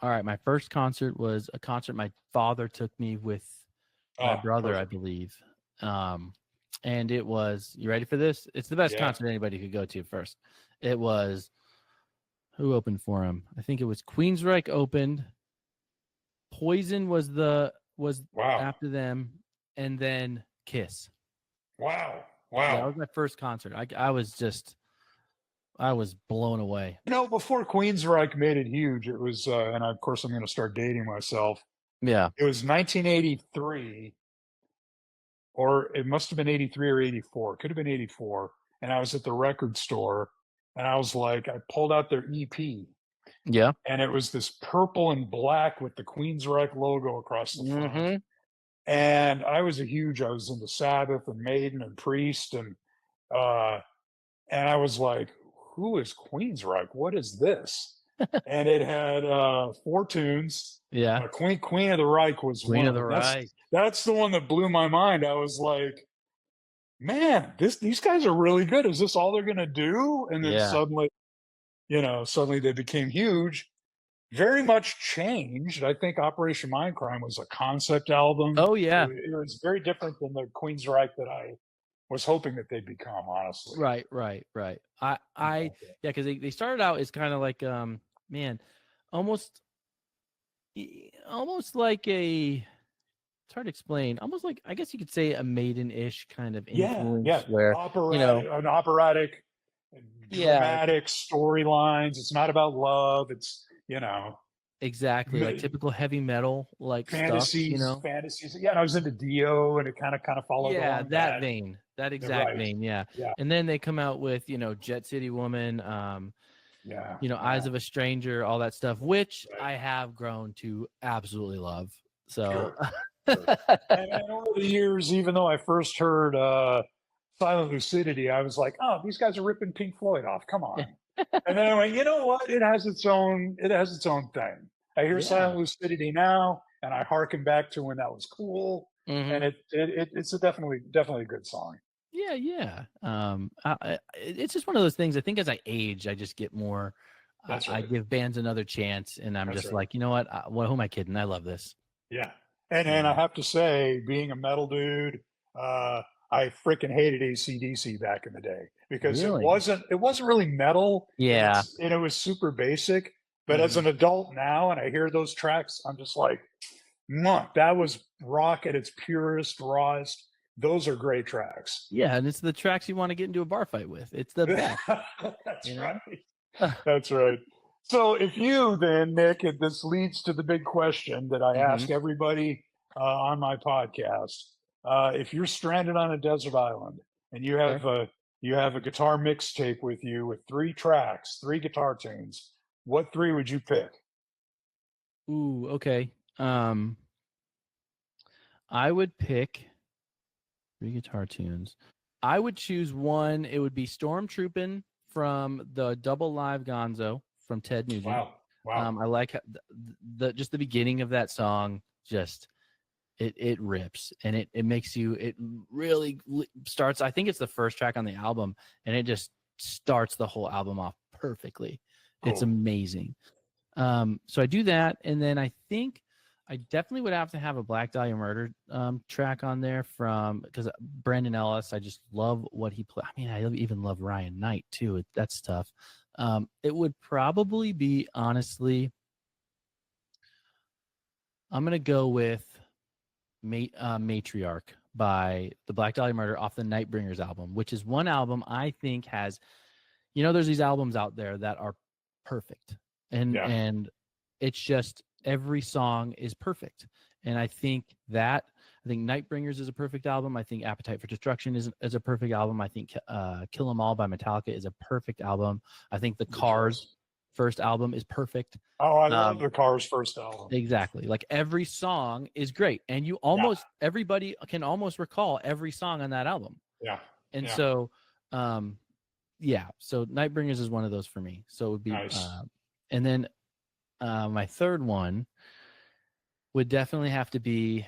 All right, my first concert was a concert my father took me with my brother, I Perfect. believe. And it was, you ready for this? It's the best Yeah. concert anybody could go to first. It was, who opened for him? I think it was Queensryche opened. Poison was Wow. after them, and then Kiss. Wow. Yeah, that Wow. was my first concert. I was blown away. Before Queensryche made it huge, it was, and of course I'm going to start dating myself. Yeah. It was 1983, or it must have been 83 or 84. It could have been 84. And I was at the record store, and I was like, I pulled out their EP, Yeah. and it was this purple and black with the Queensryche logo across the front. Mm-hmm. And I was into Sabbath and Maiden and Priest, uh, and I was like, who is Queensryche? What is this? And it had 4 tunes. Yeah. Queen of the Reich was Queen one of of the them. Reich. That's the one that blew my mind. I was like, man, these guys are really good. Is this all they're gonna do? And then Yeah. suddenly they became huge. Very much changed. I think Operation Mindcrime was a concept album. Oh yeah. It was very different than the Queensryche that I was hoping that they'd become, honestly. Right. Yeah, because they started out as kind of like man, almost like it's hard to explain. Almost like, I guess you could say, a Maiden-ish kind of influence, Yeah. where An operatic, Yeah. dramatic storylines. It's not about love. It's, exactly, like typical heavy metal like stuff, fantasies. Yeah, and I was into Dio, and it kind of followed Yeah, along that vein, that exact right. vein, yeah. Yeah. And then they come out with, Jet City Woman, Eyes of a Stranger, all that stuff, which Right. I have grown to absolutely love. So, Sure. And over the years, even though I first heard Silent Lucidity, I was like, oh, these guys are ripping Pink Floyd off. Come on. And then I went, you know what? It has its own thing. I hear Yeah. Silent Lucidity now, and I harken back to when that was cool. Mhm. And it's a definitely a good song. Yeah. It's just one of those things. I think as I age, I just get more. That's I right. give bands another chance, and I'm That's just right. like, you know what? Who am I kidding? I love this. Yeah. And I have to say, being a metal dude, I freaking hated AC/DC back in the day because Really? it wasn't really metal. Yeah. And it was super basic. But as Mhm. an adult now, and I hear those tracks, I'm just like, that was rock at its purest, rawest. Those are great tracks. Yeah, and it's the tracks you want to get into a bar fight with. It's the best. That's right. That's right. So if you then, Nick, and this leads to the big question that I ask everybody on my podcast. If you're stranded on a desert island and you have a guitar mixtape with you with 3 tracks, 3 guitar tunes, what 3 would you pick? Ooh, okay. I would pick 3 guitar tunes. I would choose one. It would be Stormtroopin' from the double live Gonzo from Ted Nugent. Wow. I like just the beginning of that song. Just it rips, and it makes you. It really starts. I think it's the first track on the album, and it just starts the whole album off perfectly. Cool. It's amazing. So I do that, and then I think I definitely would have to have a Black Dahlia Murder track on there because Brandon Ellis, I just love what he plays. I mean, I even love Ryan Knight too. That's tough. It would probably be, honestly, I'm going to go with Matriarch by the Black Dahlia Murder off the Nightbringers album, which is one album I think has, there's these albums out there that are perfect. And it's just every song is perfect. And I think that I think Nightbringers is a perfect album. I think Appetite for Destruction is a perfect album. I think Kill 'Em All by Metallica is a perfect album. I think the Cars first album is perfect. Oh, I love the Cars first album. Exactly. Like every song is great. And you almost, everybody can almost recall every song on that album. Yeah. And so, yeah. So Nightbringers is one of those for me. So it would be, Nice. and then my third one would definitely have to be,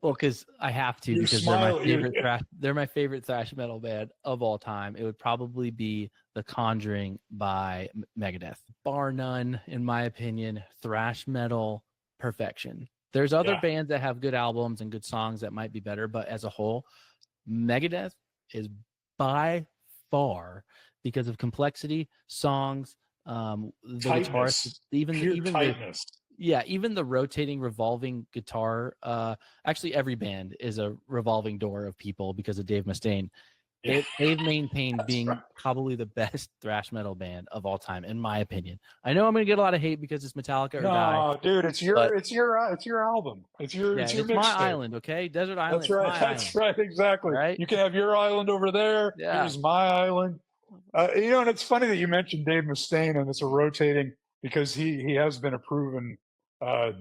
well, because I have to, because they're my favorite thrash metal band of all time. It would probably be The Conjuring by Megadeth. Bar none, in my opinion, thrash metal perfection. There's other bands that have good albums and good songs that might be better, but as a whole, Megadeth is by far, because of complexity, songs, the guitarists, even tightness. Even the rotating, revolving guitar. Actually, every band is a revolving door of people because of Dave Mustaine. They've maintained being probably the best thrash metal band of all time, in my opinion. I know I'm going to get a lot of hate because it's Metallica or die. No, dude, it's your album. It's your my island, okay? Desert Island. That's right. That's right. Exactly. Right? You can have your island over there. Yeah. Here's my island. And it's funny that you mentioned Dave Mustaine, and it's a rotating, because he has been a proven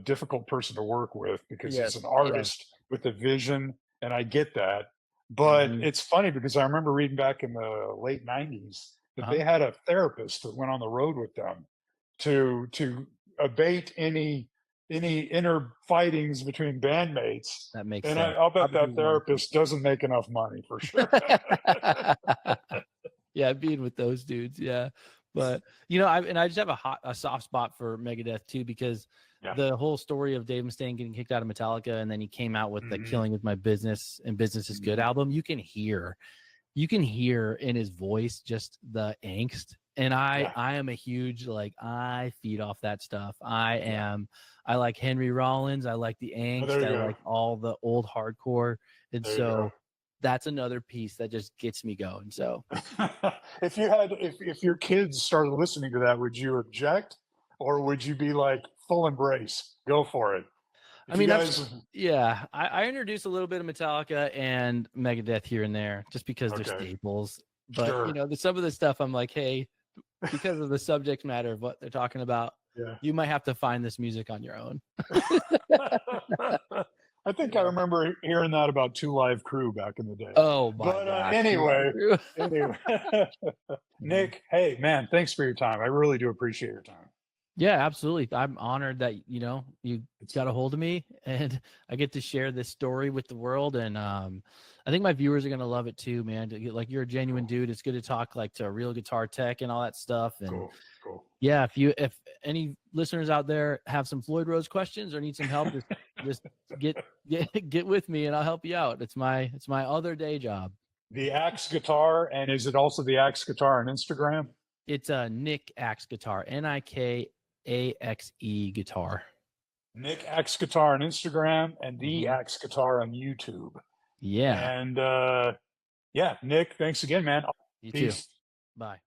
difficult person to work with, because he's an artist with a vision, and I get that. But it's funny because I remember reading back in the late 90s that they had a therapist that went on the road with them to abate any inner fightings between bandmates. That makes sense. And I'll bet that therapist doesn't make enough money for sure. Yeah, being with those dudes, yeah. But I just have a soft spot for Megadeth too, because the whole story of Dave Mustaine getting kicked out of Metallica, and then he came out with the Killing With My Business and Business Is Good album. You can hear in his voice just the angst. And I am a huge, I feed off that stuff. I like Henry Rollins. I like the angst. I like all the old hardcore. And so that's another piece that just gets me going. So if your kids started listening to that, would you object, or would you be like full embrace? Go for it. I introduce a little bit of Metallica and Megadeth here and there just because they're staples. But some of the stuff I'm like, hey, because of the subject matter of what they're talking about, you might have to find this music on your own. I think I remember hearing that about Two Live Crew back in the day. Oh, my God. Anyway. Nick, hey, man, thanks for your time. I really do appreciate your time. Yeah, absolutely. I'm honored that, you got a hold of me and I get to share this story with the world. And I think my viewers are going to love it too, man. You're a genuine dude. It's good to talk to a real guitar tech and all that stuff. And cool. Yeah, if any listeners out there have some Floyd Rose questions or need some help, just get with me and I'll help you out. It's my other day job. The Axe Guitar, and is it also the Axe Guitar on Instagram? It's a Nik Axe Guitar, NIKAXE Guitar. Nik Axe Guitar on Instagram and the Axe Guitar on YouTube. Yeah. And Nick, thanks again, man. You too. Bye.